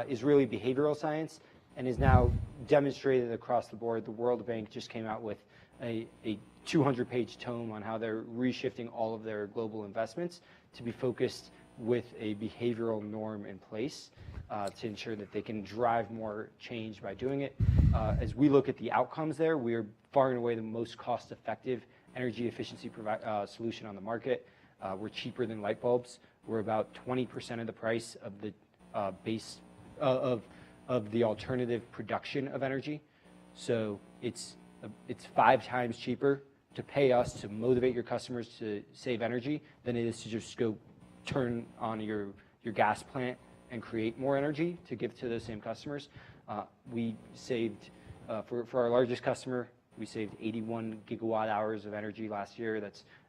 is really behavioral science and is now demonstrated across the board. The World Bank just came out with a 200-page tome on how they're reshifting all of their global investments to be focused with a behavioral norm in place to ensure that they can drive more change by doing it. As we look at the outcomes there, we are far and away the most cost-effective energy efficiency solution on the market. We're cheaper than light bulbs. We're about 20% of the price of the base of the alternative production of energy. So it's 5 times cheaper to pay us to motivate your customers to save energy than it is to just go turn on your gas plant and create more energy to give to those same customers. We saved For our largest customer, we saved 81 gigawatt hours of energy last year. It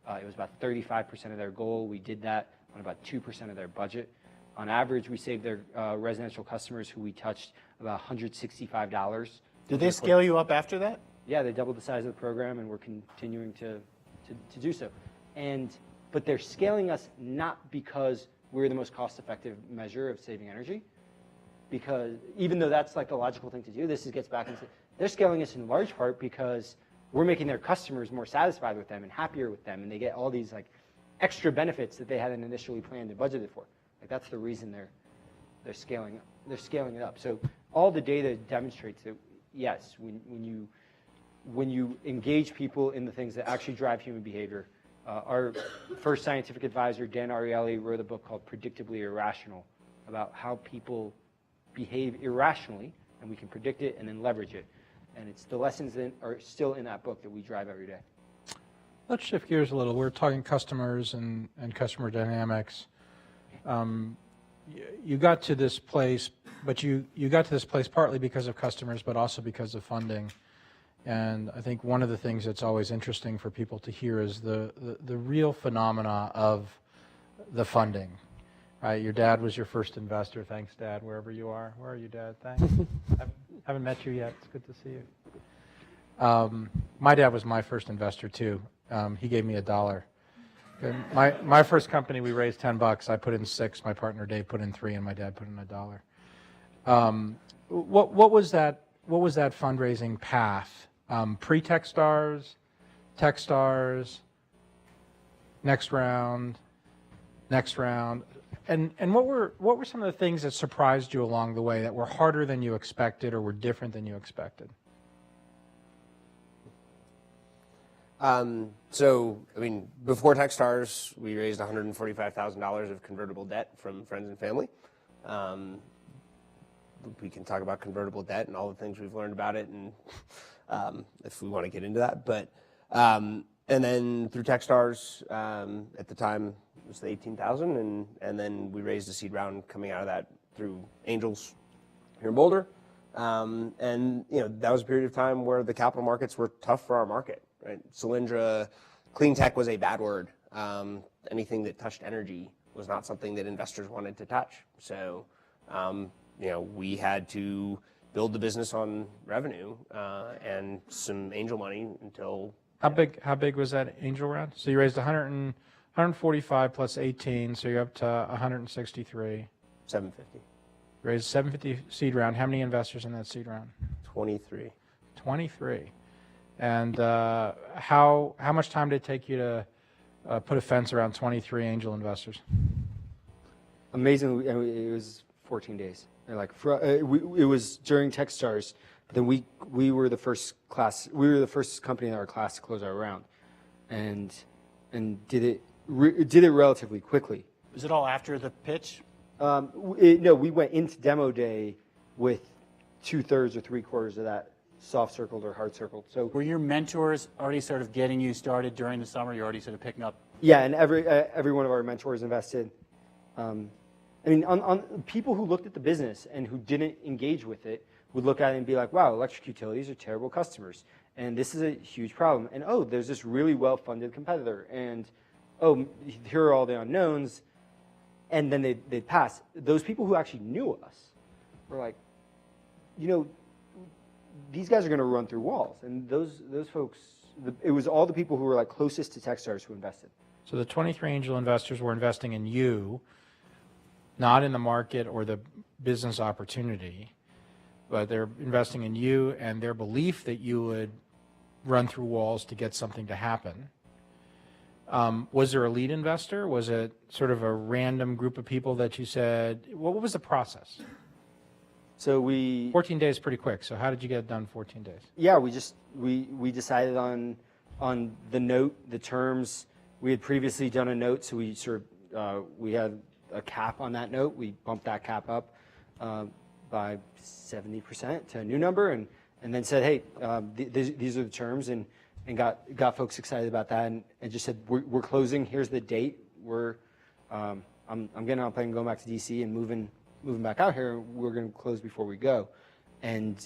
was about 35% of their goal. We did that on about 2% of their budget. On average, we saved their residential customers who we touched about $165. Did they scale you up after that? Yeah, they doubled the size of the program, and we're continuing to do so. But they're scaling us not because we're the most cost-effective measure of saving energy, because even though that's like the logical thing to do, gets back into, they're scaling us in large part because we're making their customers more satisfied with them and happier with them, and they get all these like extra benefits that they hadn't initially planned and budgeted for. Like that's the reason they're scaling it up. So all the data demonstrates that yes, when you engage people in the things that actually drive human behavior. Our first scientific advisor, Dan Ariely, wrote a book called Predictably Irrational about how people behave irrationally, and we can predict it and then leverage it. And it's the lessons that are still in that book that we drive every day. Let's shift gears a little. We're talking customers and customer dynamics. You got to this place, but you got to this place partly because of customers, but also because of funding. And I think one of the things that's always interesting for people to hear is the real phenomena of the funding. Right? Your dad was your first investor. Thanks, Dad, wherever you are. Where are you, Dad? Thanks. Haven't met you yet. It's good to see you. My dad was my first investor, too. He gave me $1. My first company, we raised $10. I put in $6. My partner, Dave, put in $3, and my dad put in $1. What was that fundraising path? Pre-Techstars, Techstars, next round, and what were some of the things that surprised you along the way that were harder than you expected or were different than you expected? So, I mean, before Techstars, we raised $145,000 of convertible debt from friends and family. We can talk about convertible debt and all the things we've learned about it, and if we want to get into that. But and then through Techstars, at the time it was the 18,000, and then we raised a seed round coming out of that through angels here in Boulder. And that was a period of time where the capital markets were tough for our market. Right? Solyndra, clean tech was a bad word. Anything that touched energy was not something that investors wanted to touch. So. We had to build the business on revenue and some angel money until. How big was that angel round? So you raised 145 plus 18, so you're up to 163. 750. You raised 750 seed round. How many investors in that seed round? 23. 23. And how much time did it take you to put a fence around 23 angel investors? Amazingly, it was 14 days. It was during Techstars, but then we were the first class. We were the first company in our class to close our round, and did it relatively quickly. Was it all after the pitch? No, we went into demo day with 2/3 or 3/4 of that soft circled or hard circled. So Were your mentors already sort of getting you started during the summer? You're already sort of picking up? yeah, and every one of our mentors invested. On people who looked at the business and who didn't engage with it would look at it and be like, wow, electric utilities are terrible customers. And this is a huge problem. And, oh, there's this really well-funded competitor. And, oh, here are all the unknowns. And then they'd pass. Those people who actually knew us were like, these guys are going to run through walls. And those folks, it was all the people who were like closest to Techstars who invested. So the 23 angel investors were investing in you, not in the market or the business opportunity, but they're investing in you and their belief that you would run through walls to get something to happen. Was there a lead investor? Was it sort of a random group of people that you said, what was the process? So 14 days is pretty quick. So how did you get it done in 14 days? Yeah, we decided on the note, the terms. We had previously done a note, so we we had a cap on that note. We bumped that cap up by 70% to a new number, and then said, hey, these are the terms, and got folks excited about that, and just said, we're closing. Here's the date. I'm getting on a plane and going back to DC and moving back out here. We're going to close before we go. and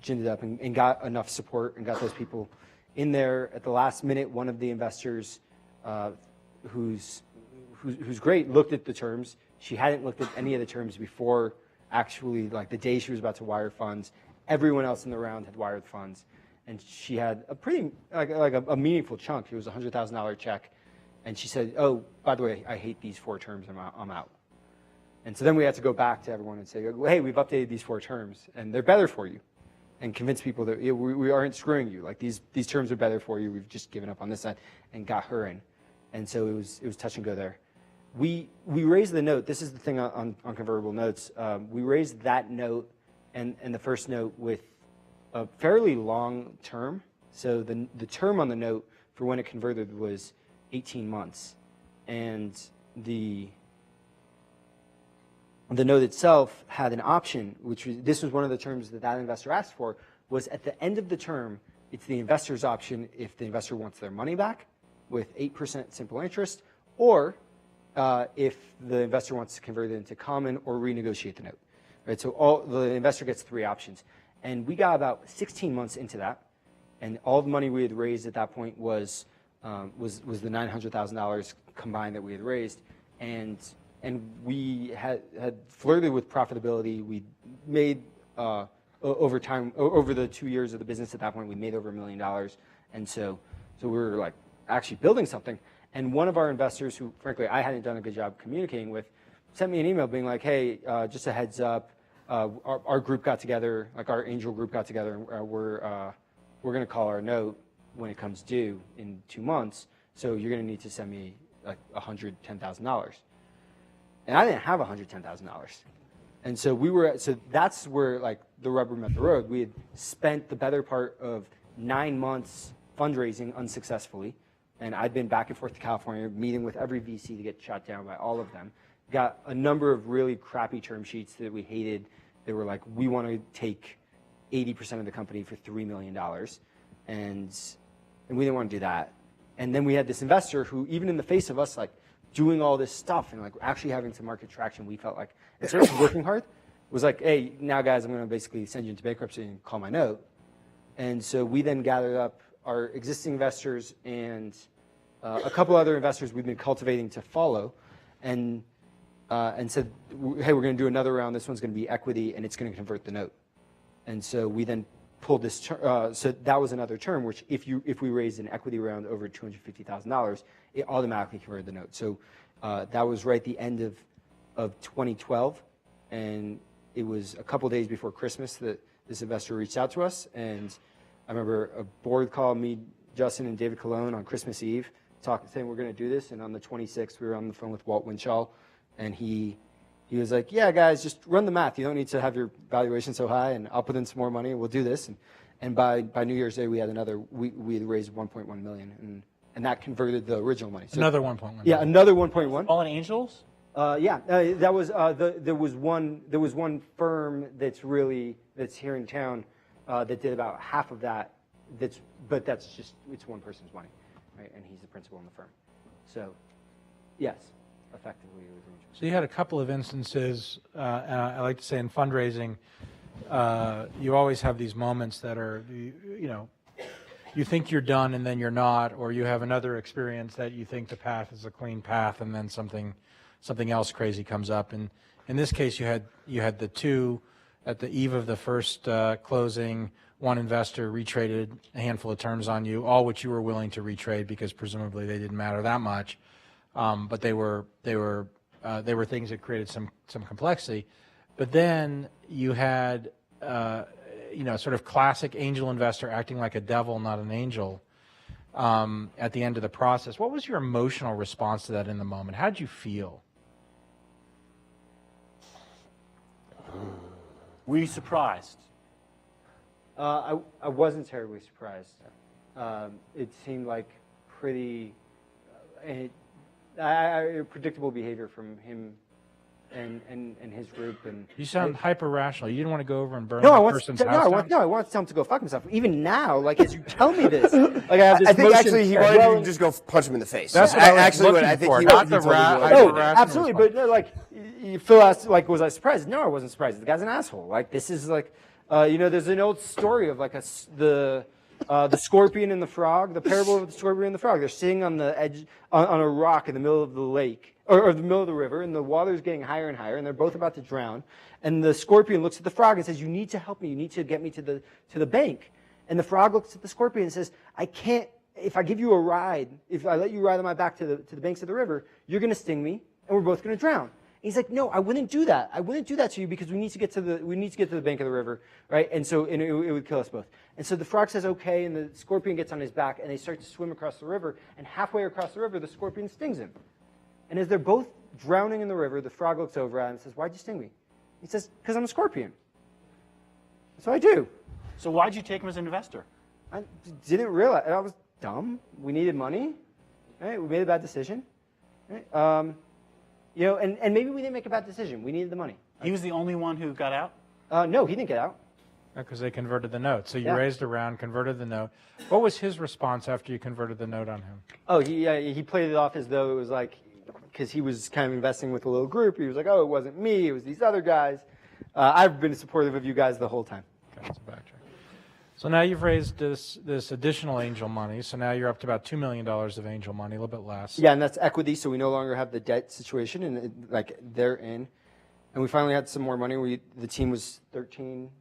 ginned it up and got enough support and got those people in there at the last minute. One of the investors, who's great, looked at the terms. She hadn't looked at any of the terms before, actually, like the day she was about to wire funds. Everyone else in the round had wired funds, and she had a pretty like a meaningful chunk. It was a $100,000 check, and she said, "Oh, by the way, I hate these 4 terms. I'm out." And so then we had to go back to everyone and say, "Hey, we've updated these 4 terms, and they're better for you," and convince people that we aren't screwing you. Like these terms are better for you. We've just given up on this side, and got her in. And so it was touch and go there. We raised the note. This is the thing on convertible notes. We raised that note and the first note with a fairly long term. So the term on the note for when it converted was 18 months, and the note itself had an option, this was one of the terms that investor asked for, was at the end of the term, it's the investor's option if the investor wants their money back with 8% simple interest, or if the investor wants to convert it into common or renegotiate the note. Right? So the investor gets 3 options. And we got about 16 months into that, and all the money we had raised at that point was the $900,000 combined that we had raised, and we had flirted with profitability. We made over time, over the 2 years of the business at that point, we made over $1 million, and so we were like actually building something. And one of our investors, who frankly I hadn't done a good job communicating with, sent me an email being like, "Hey, just a heads up, our group got together, like our angel group got together, and we're going to call our note when it comes due in 2 months. So you're going to need to send me like $110,000." And I didn't have $110,000. And so that's where like the rubber met the road. We had spent the better part of 9 months fundraising unsuccessfully. And I'd been back and forth to California, meeting with every VC to get shot down by all of them. Got a number of really crappy term sheets that we hated. They were like, "We want to take 80% of the company for $3 million. And we didn't want to do that. And then we had this investor who, even in the face of us, like doing all this stuff and like actually having some market traction, we felt like, instead of working hard, was like, "Hey, now guys, I'm going to basically send you into bankruptcy and call my note." And so we then gathered up our existing investors and a couple other investors we've been cultivating to follow, and said, "Hey, we're going to do another round. This one's going to be equity, and it's going to convert the note." And so we then pulled this. So that was another term, which if we raised an equity round over $250,000, it automatically converted the note. So that was right at the end of 2012, and it was a couple days before Christmas that this investor reached out to us. And I remember a board call, me, Justin, and David Colon on Christmas Eve, saying we're going to do this. And on the 26th, we were on the phone with Walt Winchell, and he was like, "Yeah, guys, just run the math. You don't need to have your valuation so high, and I'll put in some more money, and we'll do this." And by New Year's Day, we had we had raised $1.1 million, and that converted the original money. So, Another 1.1. yeah, another 1.1. Fallen Angels? That was there was one firm that's here in town that did about half of that. But it's one person's money, right? And he's the principal in the firm. So, yes, effectively it was an angel. So you had a couple of instances, and I like to say in fundraising, you always have these moments that are, you think you're done and then you're not, or you have another experience that you think the path is a clean path, and then something else crazy comes up. And in this case, you had the two at the eve of the first closing. One investor retraded a handful of terms on you, all which you were willing to retrade because presumably they didn't matter that much, but they were things that created some complexity. But then you had sort of classic angel investor acting like a devil, not an angel, at the end of the process. What was your emotional response to that in the moment? How did you feel? Were you surprised? I wasn't terribly surprised. It seemed like pretty predictable behavior from him and his group. And You sound hyper rational. You didn't want to go over and burn I that want person's to, house down? I want to tell him to go fuck himself. Even now, like as you tell me this, like I have this I think motion- actually he wanted you to just go punch him in the face. That's what I was actually what looking I think for, he not wanted the you to do. hyper-rational absolutely. response. But no, like Phil asked, like, was I surprised? No, I wasn't surprised. The guy's an asshole. Like this is like, There's an old story of like the scorpion and the frog, the parable of the scorpion and the frog. They're sitting on the edge, on a rock in the middle of the lake, or the middle of the river, and the water's getting higher and higher, and they're both about to drown. And the scorpion looks at the frog and says, "You need to help me. You need to get me to the bank." And the frog looks at the scorpion and says, "I can't. If I give you a ride, if I let you ride on my back to the banks of the river, you're going to sting me, and we're both going to drown." He's like, "No, I wouldn't do that. I wouldn't do that to you because we need to get to the bank of the river, right? And it would kill us both." And so the frog says, "Okay," and the scorpion gets on his back, and they start to swim across the river. And halfway across the river, the scorpion stings him. And as they're both drowning in the river, the frog looks over at him and says, "Why'd you sting me?" He says, "Because I'm a scorpion. That's what I do." So why'd you take him as an investor? I didn't realize. I was dumb. We needed money. Right? We made a bad decision. Right? And maybe we didn't make a bad decision. We needed the money. He was the only one who got out? No, he didn't get out. Because they converted the note. So you Yeah. raised a round, converted the note. What was his response after you converted the note on him? Oh, he played it off as though it was like, because he was kind of investing with a little group. He was like, "Oh, it wasn't me. It was these other guys." I've been supportive of you guys the whole time. Okay, so backtrack. So now you've raised this additional angel money. So now you're up to about $2 million of angel money, a little bit less. Yeah, and that's equity, so we no longer have the debt situation, and they're in. And we finally had some more money. The team was 13,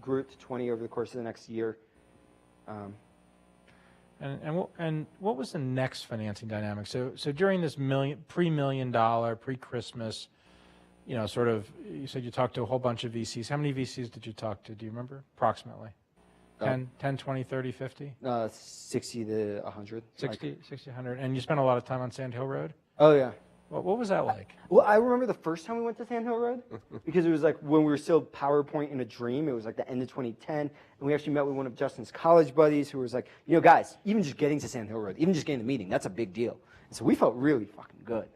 grew it to 20 over the course of the next year. And what was the next financing dynamic? So during this pre-$1 million, pre-Christmas, you said you talked to a whole bunch of VCs. How many VCs did you talk to? Do you remember? Approximately. 10, 20, 30, 50? 60 to 100. 60, 100. And you spent a lot of time on Sand Hill Road? Oh, yeah. What was that like? Well, I remember the first time we went to Sand Hill Road because it was like when we were still PowerPoint in a dream. It was like the end of 2010. And we actually met with one of Justin's college buddies who was like, "Guys, even just getting to Sand Hill Road, even just getting the meeting, that's a big deal." And so we felt really fucking good.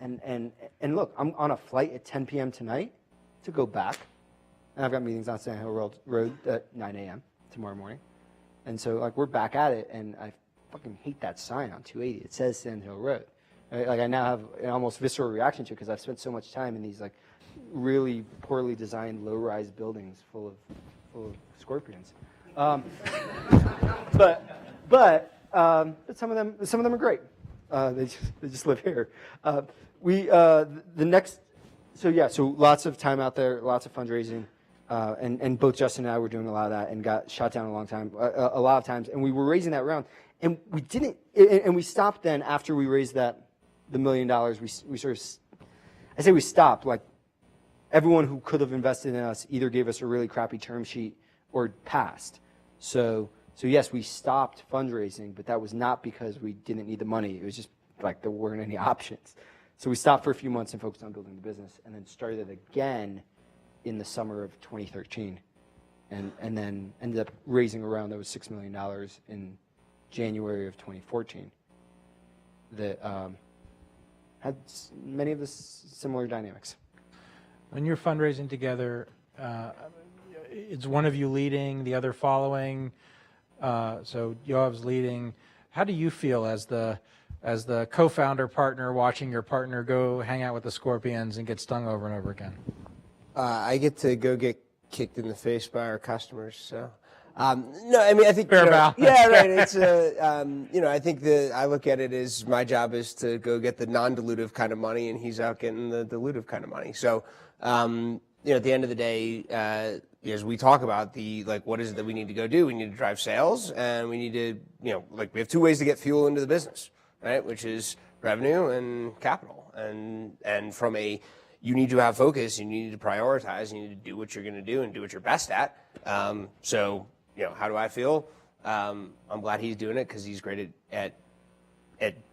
And look, I'm on a flight at 10 p.m. tonight to go back. And I've got meetings on Sand Hill Road at 9 a.m. tomorrow morning. And so we're back at it, and I fucking hate that sign on 280. It says Sand Hill Road. Right? I now have an almost visceral reaction to it because I've spent so much time in these really poorly designed low-rise buildings full of scorpions. But some of them are great. They just live here. So lots of time out there, lots of fundraising. And both Justin and I were doing a lot of that and got shot down a lot of times. And we were raising that round. And we didn't, and we stopped then after we raised the $1 million. We stopped. Everyone who could have invested in us either gave us a really crappy term sheet or passed. So yes, we stopped fundraising, but that was not because we didn't need the money. It was just there weren't any options. So we stopped for a few months and focused on building the business and then started it again in the summer of 2013, and then ended up raising a round that was $6 million in January of 2014 that had many of the similar dynamics. When you're fundraising together, it's one of you leading, the other following. So Yoav's leading. How do you feel as the co-founder partner watching your partner go hang out with the scorpions and get stung over and over again? I get to go get kicked in the face by our customers. So, no, I mean, I think fair balance. Yeah, right. It's I think I look at it as my job is to go get the non-dilutive kind of money, and he's out getting the dilutive kind of money. So, at the end of the day, as we talk about what is it that we need to go do? We need to drive sales, and we need to, we have two ways to get fuel into the business, right? Which is revenue and capital, and from you need to have focus, you need to prioritize, you need to do what you're going to do and do what you're best at. So, how do I feel? I'm glad he's doing it because he's great at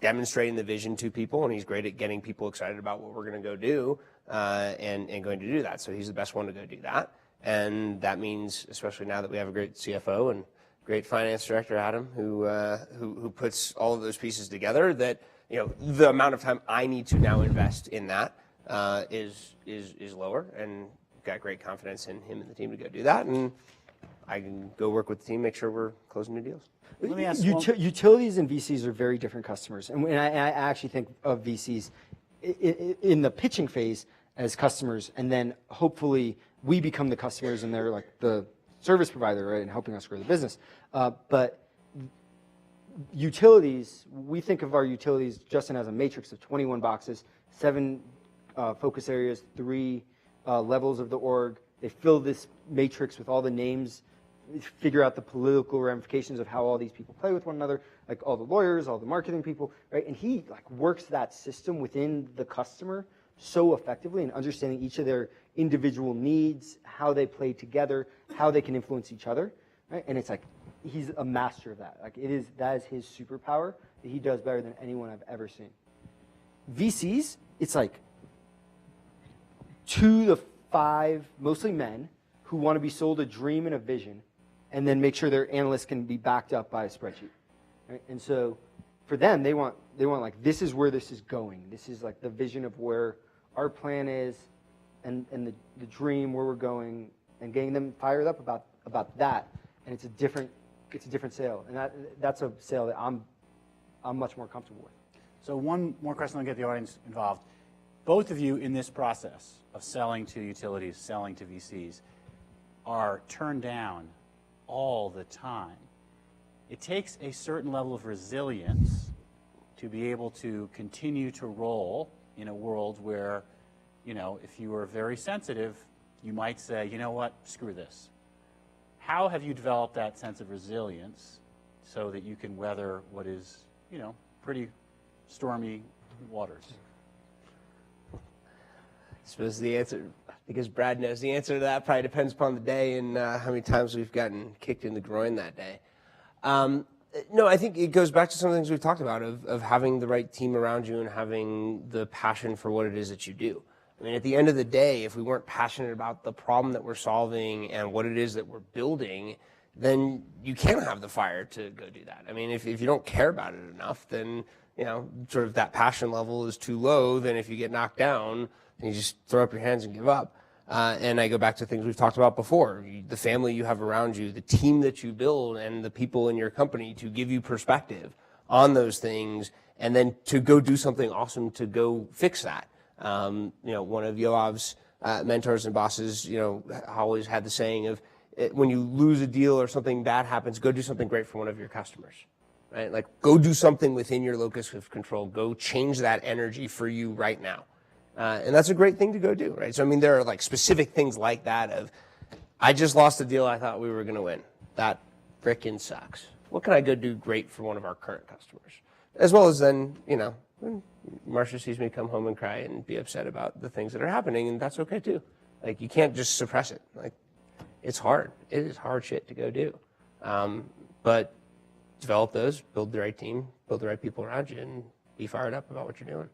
demonstrating the vision to people, and he's great at getting people excited about what we're going to go do and going to do that. So he's the best one to go do that. And that means, especially now that we have a great CFO and great finance director, Adam, who puts all of those pieces together, that the amount of time I need to now invest in that is lower, and got great confidence in him and the team to go do that, and I can go work with the team, make sure we're closing new deals. Let me ask utilities and VCs are very different customers, and I actually think of VCs in the pitching phase as customers, and then hopefully we become the customers and they're like the service provider, right, and helping us grow the business. But utilities, we think of our utilities, Justin, as a matrix of 21 boxes, 7 focus areas, 3 levels of the org. They fill this matrix with all the names, figure out the political ramifications of how all these people play with one another, like all the lawyers, all the marketing people, right? And he like works that system within the customer so effectively and understanding each of their individual needs, how they play together, how they can influence each other, right? And it's like, he's a master of that. Like that is his superpower that he does better than anyone I've ever seen. VCs, it's like 2 to 5, mostly men, who want to be sold a dream and a vision, and then make sure their analysts can be backed up by a spreadsheet. Right? And so for them, they want like, this is where this is going. This is like the vision of where our plan is and the dream where we're going, and getting them fired up about that. And it's a different sale. And that's a sale that I'm much more comfortable with. So one more question to get the audience involved. Both of you in this process of selling to utilities, selling to VCs, are turned down all the time. It takes a certain level of resilience to be able to continue to roll in a world where, you know, if you were very sensitive, you might say, you know what, screw this. How have you developed that sense of resilience so that you can weather what is, you know, pretty stormy waters? I suppose the answer, because Brad knows the answer to that, probably depends upon the day and how many times we've gotten kicked in the groin that day. No, I think it goes back to some of the things we've talked about of having the right team around you and having the passion for what it is that you do. I mean, at the end of the day, if we weren't passionate about the problem that we're solving and what it is that we're building, then you can't have the fire to go do that. I mean, if you don't care about it enough, then, you know, sort of that passion level is too low. Then if you get knocked down, then you just throw up your hands and give up. And I go back to things we've talked about before, the family you have around you, the team that you build, and the people in your company to give you perspective on those things, and then to go do something awesome to go fix that. You know, one of Yoav's mentors and bosses, you know, always had the saying of, when you lose a deal or something bad happens, go do something great for one of your customers, right? Like, go do something within your locus of control. Go change that energy for you right now. And that's a great thing to go do, right? So, I mean, there are like specific things like that of, I just lost a deal I thought we were going to win. That frickin' sucks. What can I go do great for one of our current customers? As well as then, you know, when Marcia sees me come home and cry and be upset about the things that are happening, and that's okay too. Like, you can't just suppress it. Like, it's hard. It is hard shit to go do. But develop those, build the right team, build the right people around you, and be fired up about what you're doing.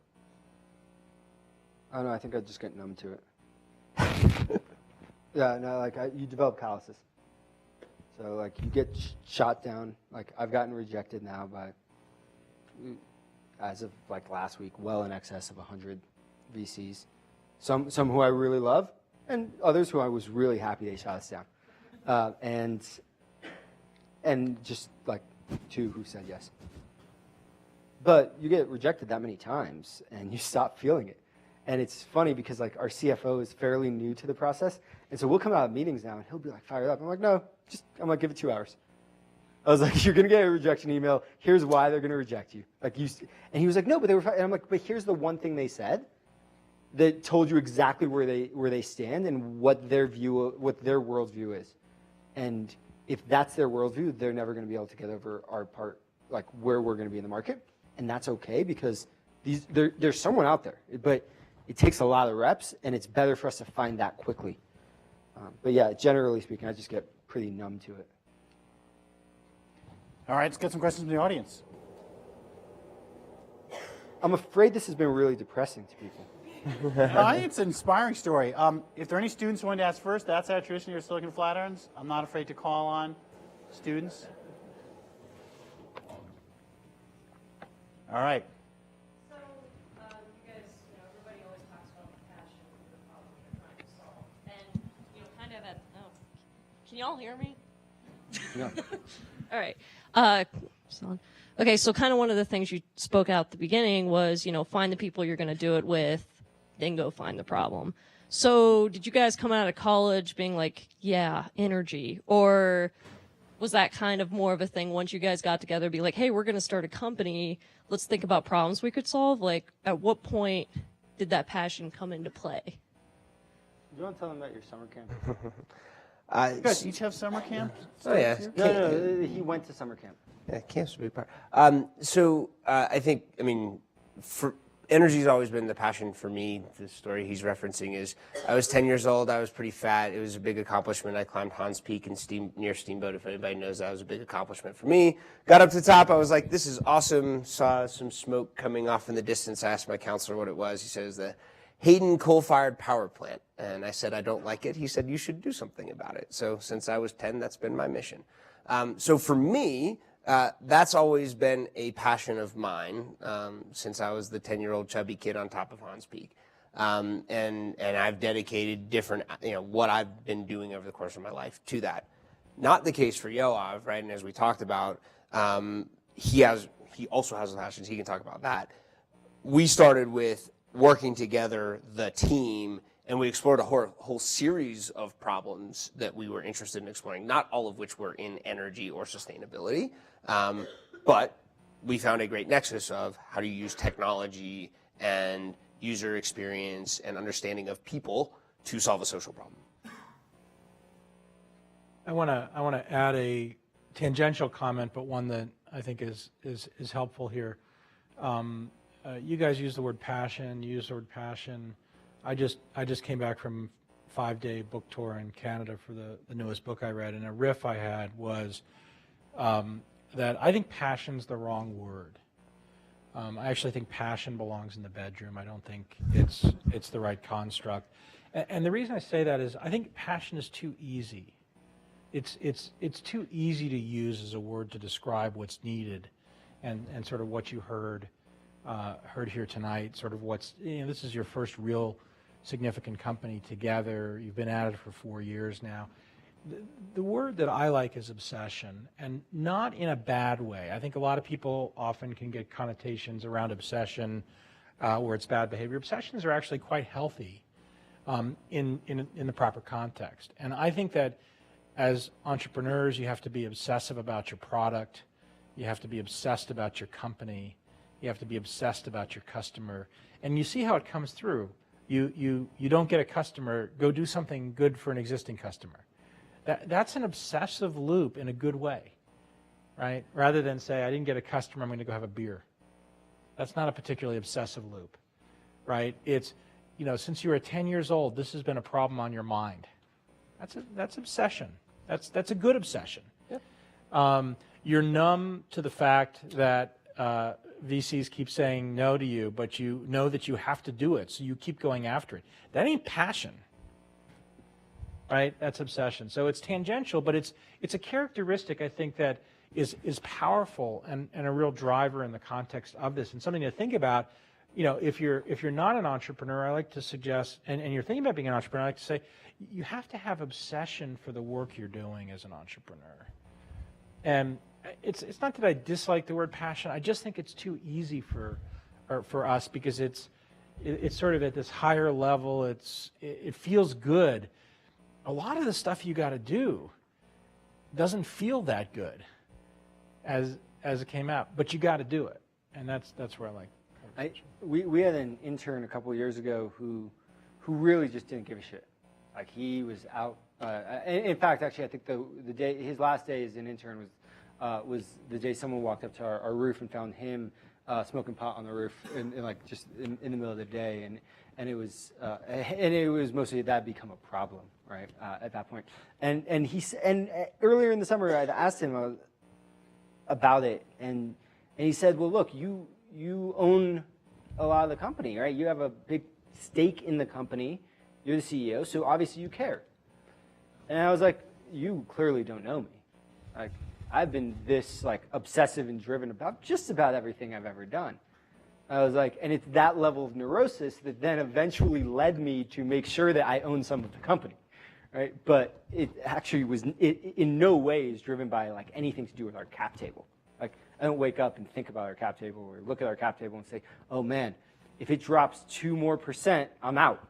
I don't know, I think I'd just get numb to it. Yeah, no, like you develop calluses. So like you get shot down. Like I've gotten rejected now by, as of like last week, well in excess of 100 VCs. Some who I really love, and others who I was really happy they shot us down. And just like 2 who said yes. But you get rejected that many times and you stop feeling it. And it's funny because like our CFO is fairly new to the process. And so we'll come out of meetings now and he'll be like fired up. I'm like, no, I'm like, give it 2 hours. I was like, you're going to get a rejection email. Here's why they're going to reject you. And he was like, no, but they were, and I'm like, but here's the one thing they said that told you exactly where they stand and what their worldview is. And if that's their worldview, they're never going to be able to get over our part, like where we're going to be in the market. And that's okay because there's someone out there, but it takes a lot of reps, and it's better for us to find that quickly. But yeah, generally speaking, I just get pretty numb to it. All right, let's get some questions from the audience. I'm afraid this has been really depressing to people. I think it's an inspiring story. If there are any students who want to ask first, that's our tradition here at Silicon Flatirons. I'm not afraid to call on students. All right. So, you guys, everybody always talks about the passion for the problem they're trying to solve. And, kind of can you all hear me? Yeah. All right. Okay, so kind of one of the things you spoke out at the beginning was, find the people you're going to do it with, then go find the problem. So did you guys come out of college being like, yeah, energy? Or was that kind of more of a thing once you guys got together, be like, hey, we're going to start a company. Let's think about problems we could solve. Like, at what point did that passion come into play? Do you want to tell them about your summer camp? You guys each have summer camp? Oh, yeah. No, he went to summer camp. Yeah, camp's a big part. I think, for energy's always been the passion for me. The story he's referencing is I was 10 years old. I was pretty fat. It was a big accomplishment. I climbed Hans Peak near Steamboat. If anybody knows, that was a big accomplishment for me. Got up to the top. I was like, this is awesome. Saw some smoke coming off in the distance. I asked my counselor what it was. He said it was the Hayden coal-fired power plant. And I said, I don't like it. He said, you should do something about it. So since I was 10, that's been my mission. So for me, that's always been a passion of mine since I was the 10-year-old chubby kid on top of Hans Peak. And I've dedicated different, what I've been doing over the course of my life to that. Not the case for Yoav, right? And as we talked about, he also has passions. He can talk about that. We started with working together, the team, and we explored a whole series of problems that we were interested in exploring, not all of which were in energy or sustainability. But we found a great nexus of how do you use technology and user experience and understanding of people to solve a social problem. I want to add a tangential comment, but one that I think is helpful here. You guys use the word passion. You use the word passion. I just came back from a 5-day book tour in Canada for the newest book I read, and a riff I had was that I think passion's the wrong word. I actually think passion belongs in the bedroom. I don't think it's the right construct. And the reason I say that is I think passion is too easy. It's too easy to use as a word to describe what's needed and sort of what you heard here tonight, sort of this is your first real significant company together. You've been at it for 4 years now. The word that I like is obsession, and not in a bad way. I think a lot of people often can get connotations around obsession where it's bad behavior. Obsessions are actually quite healthy in the proper context. And I think that as entrepreneurs, you have to be obsessive about your product. You have to be obsessed about your company. You have to be obsessed about your customer. And you see how it comes through. You don't get a customer, go do something good for an existing customer. That's an obsessive loop in a good way, right? Rather than say, I didn't get a customer, I'm going to go have a beer. That's not a particularly obsessive loop, right? It's, since you were 10 years old, this has been a problem on your mind. That's obsession. That's a good obsession. Yep. You're numb to the fact that VCs keep saying no to you, but you know that you have to do it, so you keep going after it. That ain't passion, right? That's obsession. So it's tangential, but it's a characteristic, I think, that is powerful and a real driver in the context of this, and something to think about. If you're not an entrepreneur, I like to suggest, and you're thinking about being an entrepreneur, I like to say, you have to have obsession for the work you're doing as an entrepreneur. And it's not that I dislike the word passion. I just think it's too easy for us because it's sort of at this higher level. It feels good. A lot of the stuff you got to do doesn't feel that good as it came out, but you got to do it, and that's where I like. We had an intern a couple of years ago who really just didn't give a shit. Like he was out. In fact, actually, I think the day his last day as an intern was the day someone walked up to our roof and found him smoking pot on the roof in the middle of the day, and it was mostly that become a problem, right, at that point. And earlier in the summer, I asked him about it, and he said, well, look, you own a lot of the company, right? You have a big stake in the company. You're the CEO, so obviously you care. And I was like, you clearly don't know me. Like, I've been this obsessive and driven about just about everything I've ever done. I was like, and it's that level of neurosis that then eventually led me to make sure that I own some of the company, right? But it actually was, in no way is driven by anything to do with our cap table. I don't wake up and think about our cap table or look at our cap table and say, oh man, if it drops 2% more, I'm out.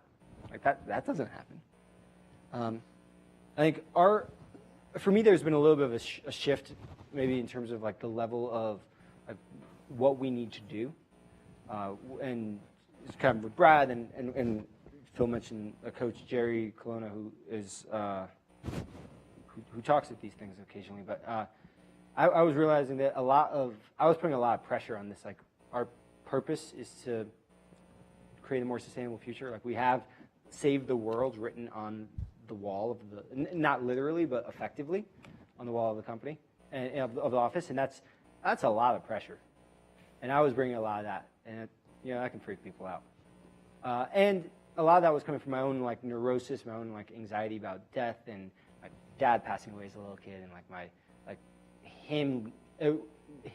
Like that doesn't happen. I think for me, there's been a little bit of a shift, maybe in terms of like the level of like what we need to do, and it's kind of with Brad and Phil mentioned a coach, Jerry Colonna, who is who talks at these things occasionally. But I was realizing that I was putting a lot of pressure on this. Like our purpose is to create a more sustainable future. Like we have Save the World written on the wall of the, not literally, but effectively, on the wall of the company and of the office, and that's a lot of pressure. And I was bringing a lot of that, and that can freak people out. And a lot of that was coming from my own like neurosis, my own like anxiety about death, and my dad passing away as a little kid, and like him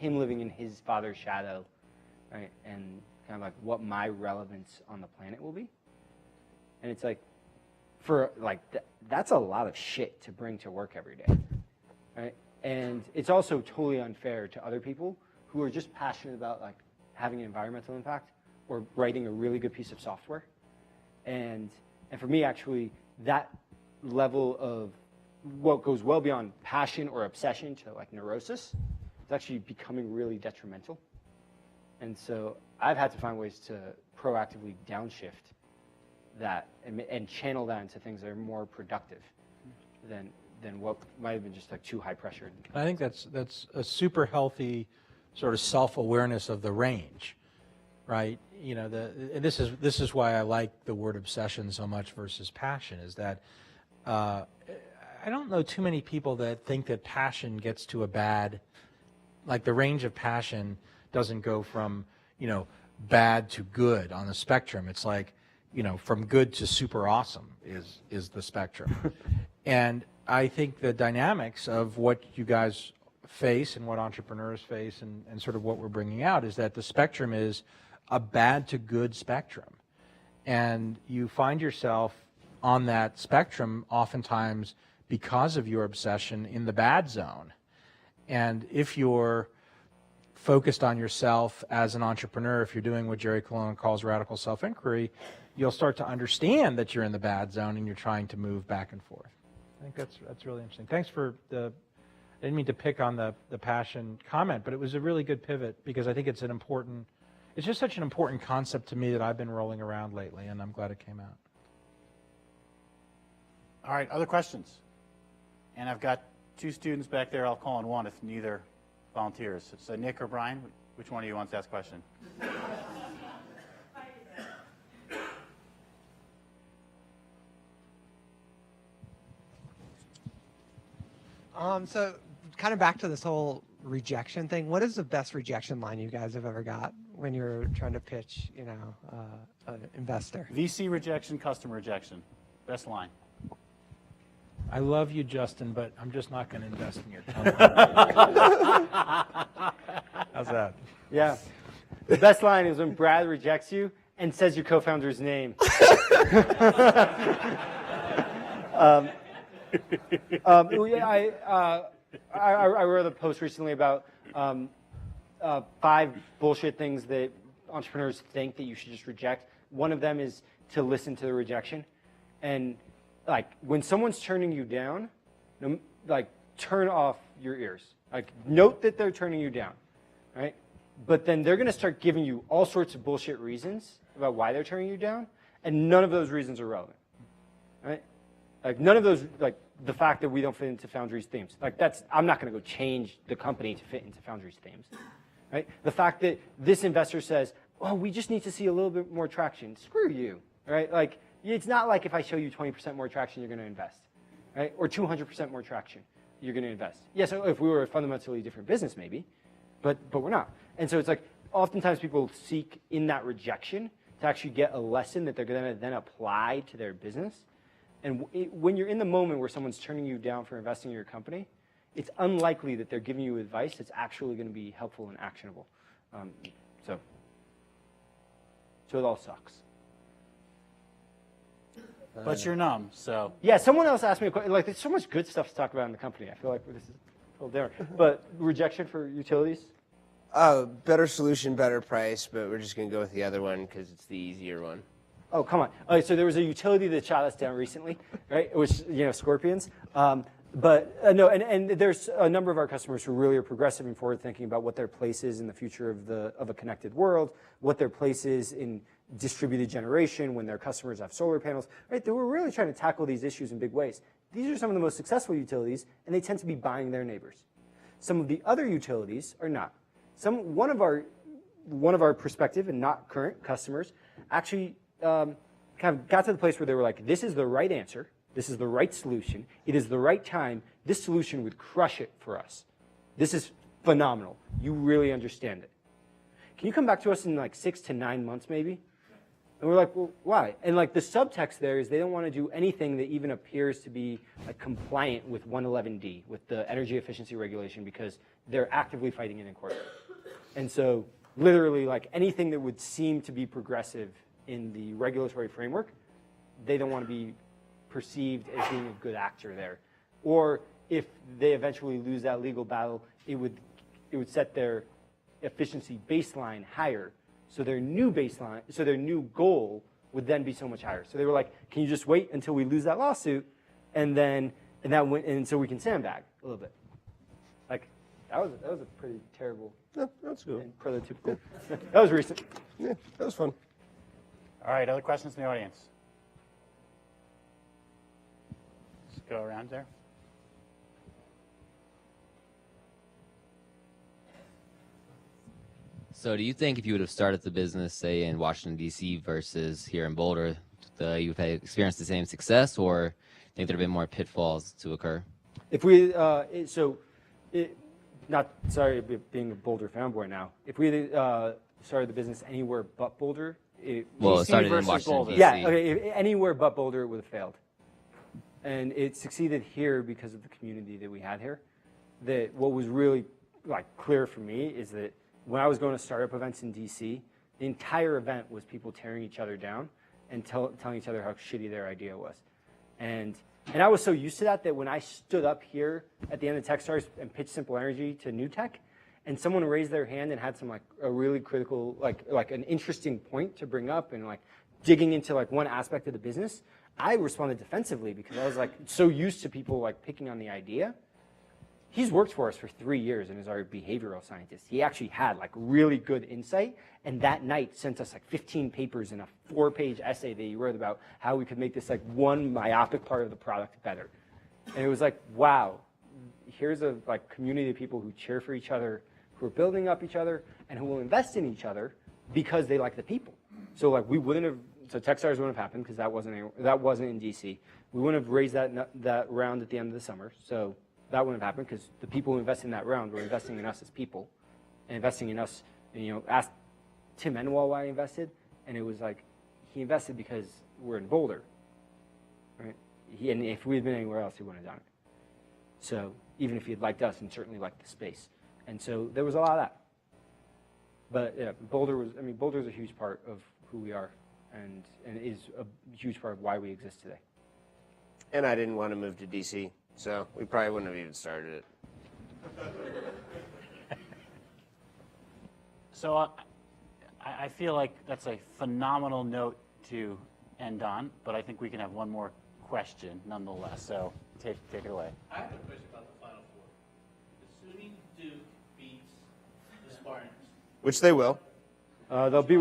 living in his father's shadow, right? And kind of like what my relevance on the planet will be. And it's like, for like that's a lot of shit to bring to work every day, right? And it's also totally unfair to other people who are just passionate about like having an environmental impact or writing a really good piece of software. And for me, actually, that level of what goes well beyond passion or obsession to like neurosis is actually becoming really detrimental. And so I've had to find ways to proactively downshift that and channel that into things that are more productive than what might have been just like too high pressured. I think that's a super healthy sort of self-awareness of the range, right? And this is why I like the word obsession so much versus passion, is that I don't know too many people that think that passion gets to a bad, like the range of passion doesn't go from, bad to good on the spectrum. It's like, from good to super awesome is the spectrum. And I think the dynamics of what you guys face and what entrepreneurs face and sort of what we're bringing out is that the spectrum is a bad to good spectrum. And you find yourself on that spectrum oftentimes because of your obsession in the bad zone. And if you're focused on yourself as an entrepreneur, if you're doing what Jerry Colonna calls radical self-inquiry, you'll start to understand that you're in the bad zone and you're trying to move back and forth. I think that's really interesting. Thanks for I didn't mean to pick on the passion comment, but it was a really good pivot because I think it's just such an important concept to me that I've been rolling around lately, and I'm glad it came out. All right, other questions? And I've got two students back there. I'll call on one if neither volunteers. So Nick or Brian, which one of you wants to ask a question? So kind of back to this whole rejection thing. What is the best rejection line you guys have ever got when you're trying to pitch, an investor? VC rejection, customer rejection. Best line. I love you, Justin, but I'm just not going to invest in your company. How's that? Yeah. The best line is when Brad rejects you and says your co-founder's name. I wrote a post recently about 5 bullshit things that entrepreneurs think that you should just reject. One of them is to listen to the rejection. And like when someone's turning you down, like turn off your ears. Like note that they're turning you down, right? But then they're going to start giving you all sorts of bullshit reasons about why they're turning you down, and none of those reasons are relevant, right? Like none of those, like the fact that we don't fit into Foundry's themes, like I'm not going to go change the company to fit into Foundry's themes, right? The fact that this investor says, oh, we just need to see a little bit more traction. Screw you, right? Like it's not like if I show you 20% more traction, you're going to invest, right? Or 200% more traction, you're going to invest. Yeah, so if we were a fundamentally different business, maybe, but we're not. And so it's like oftentimes people seek in that rejection to actually get a lesson that they're going to then apply to their business. And when you're in the moment where someone's turning you down for investing in your company, it's unlikely that they're giving you advice that's actually going to be helpful and actionable. So it all sucks. But you're numb, so. Yeah, someone else asked me a question. Like, there's so much good stuff to talk about in the company. I feel like this is a little different. But rejection for utilities? Better solution, better price, but we're just going to go with the other one because it's the easier one. Oh, come on. All right, so there was a utility that shot us down recently, right? Which, scorpions. No, and there's a number of our customers who really are progressive and forward thinking about what their place is in the future of a connected world, what their place is in distributed generation when their customers have solar panels, right? They were really trying to tackle these issues in big ways. These are some of the most successful utilities, and they tend to be buying their neighbors. Some of the other utilities are not. One of our prospective and not current customers actually kind of got to the place where they were like, this is the right answer. This is the right solution. It is the right time. This solution would crush it for us. This is phenomenal. You really understand it. Can you come back to us in like 6 to 9 months maybe? And we're like, well, why? And like the subtext there is they don't want to do anything that even appears to be like compliant with 111D, with the energy efficiency regulation, because they're actively fighting it in court. And so literally like anything that would seem to be progressive in the regulatory framework, they don't want to be perceived as being a good actor there. Or if they eventually lose that legal battle, it would set their efficiency baseline higher. So their new baseline, so their new goal would then be so much higher. So they were like, can you just wait until we lose that lawsuit, and so we can sandbag a little bit. Like that was a pretty terrible. No, that's good. And prototypical. That was recent. Yeah, that was fun. All right, other questions from the audience? Let's go around there. So do you think if you would have started the business, say, in Washington, D.C. versus here in Boulder, you would have experienced the same success, or think there have been more pitfalls to occur? If we, not sorry being a Boulder fanboy now, if we started the business anywhere but Boulder, it DC started in versus Washington, Boulder. D.C. Yeah, okay, anywhere but Boulder it would have failed. And it succeeded here because of the community that we had here. That what was really like clear for me is that when I was going to startup events in DC, the entire event was people tearing each other down and telling each other how shitty their idea was. And I was so used to that when I stood up here at the end of Techstars and pitched Simple Energy to New Tech, and someone raised their hand and had some like a really critical, like an interesting point to bring up and like digging into like one aspect of the business, I responded defensively because I was like so used to people like picking on the idea. He's worked for us for 3 years and is our behavioral scientist. He actually had like really good insight, and that night sent us like 15 papers and a 4-page essay that he wrote about how we could make this like one myopic part of the product better. And it was like, wow, here's a like community of people who cheer for each other, who are building up each other, and who will invest in each other because they like the people. So like we wouldn't have, so Techstars wouldn't have happened because that wasn't in DC. We wouldn't have raised that round at the end of the summer. So that wouldn't have happened because the people who invested in that round were investing in us as people, and investing in us. And, asked Tim Enwall why he invested, and it was like he invested because we're in Boulder, right? And if we had been anywhere else, he wouldn't have done it. So even if he had liked us and certainly liked the space, and so there was a lot of that. But yeah, Boulder's a huge part of who we are, and is a huge part of why we exist today. And I didn't want to move to DC. So we probably wouldn't have even started it. So I feel like that's a phenomenal note to end on, but I think we can have one more question nonetheless. So take it away. I have a question about the Final Four. Assuming Duke beats the Spartans. Which they will. They'll be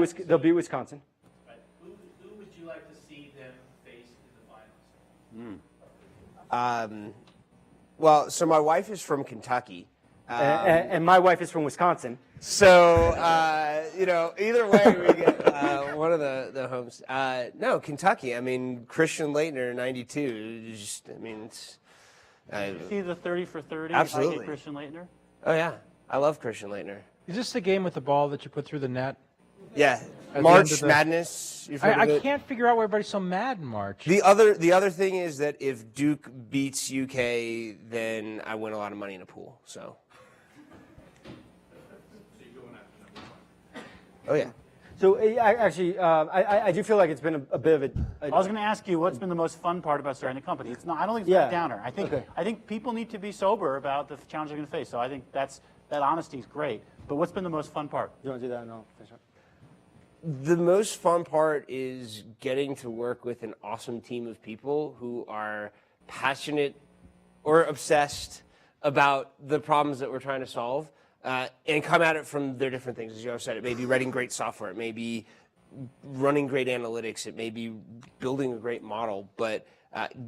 Wisconsin. Right. Who would you like to see them face in the finals? Well, so my wife is from Kentucky. And my wife is from Wisconsin. So, either way, we get one of the homes. No, Kentucky. I mean, Christian Laettner, 92. It's, See the 30 for 30? Absolutely. Christian Laettner? Oh, yeah. I love Christian Laettner. Is this the game with the ball that you put through the net? Yeah. At March Madness. I can't figure out why everybody's so mad in March. The other thing is that if Duke beats UK, then I win a lot of money in a pool. So. Oh yeah. So I do feel like it's been a bit of a. I was going to ask you what's been the most fun part about starting the company. It's not. I don't think it's a downer. I think people need to be sober about the challenge they're going to face. So I think that honesty is great. But what's been the most fun part? You want to do that and I'll finish up? The most fun part is getting to work with an awesome team of people who are passionate or obsessed about the problems that we're trying to solve, and come at it from their different things. As Yoav said, it may be writing great software, it may be running great analytics, it may be building a great model, but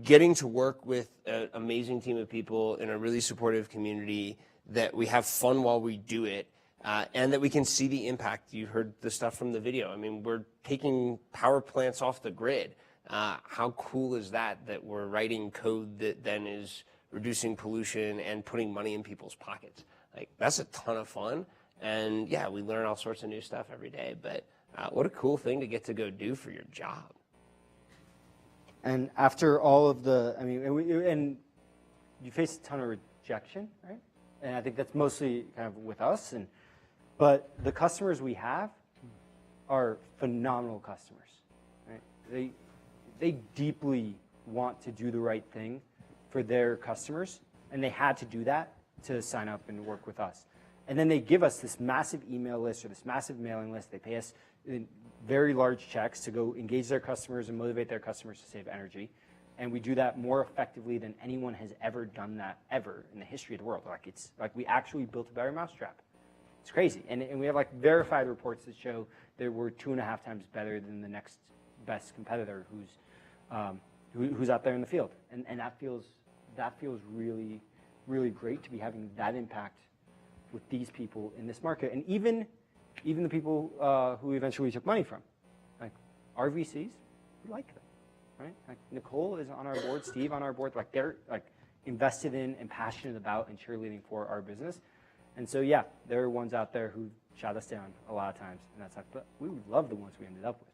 getting to work with an amazing team of people in a really supportive community, that we have fun while we do it, and that we can see the impact. You heard the stuff from the video. I mean, we're taking power plants off the grid. How cool is that, that we're writing code that then is reducing pollution and putting money in people's pockets? Like, that's a ton of fun. And yeah, we learn all sorts of new stuff every day, but what a cool thing to get to go do for your job. And after all of the, I mean, and you face a ton of rejection, right? And I think that's mostly kind of with us. But the customers we have are phenomenal customers, right? They deeply want to do the right thing for their customers, and they had to do that to sign up and work with us. And then they give us this massive email list or this massive mailing list. They pay us very large checks to go engage their customers and motivate their customers to save energy. And we do that more effectively than anyone has ever done that ever in the history of the world. Like, it's like we actually built a better mousetrap. It's crazy. And we have like verified reports that show that we're 2.5 times better than the next best competitor who's out there in the field. And that feels really, really great to be having that impact with these people in this market. And even the people who eventually took money from, like our VCs, we like them, right? Like Nicole is on our board, Steve on our board, like they're like invested in and passionate about and cheerleading for our business. And so yeah, there are ones out there who shot us down a lot of times, and that's like, but we love the ones we ended up with,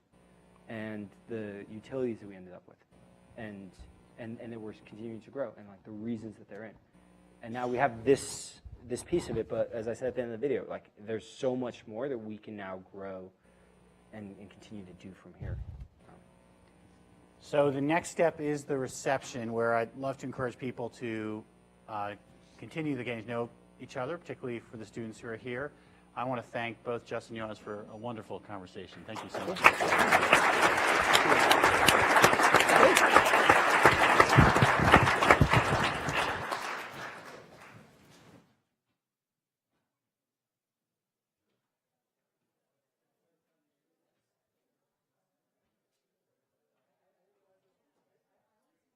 and the utilities that we ended up with, and that we're continuing to grow, and like the reasons that they're in. And now we have this piece of it, but as I said at the end of the video, like there's so much more that we can now grow and continue to do from here. So the next step is the reception, where I'd love to encourage people to continue to get to know each other, particularly for the students who are here. I want to thank both Justin and Yoav for a wonderful conversation. Thank you so much.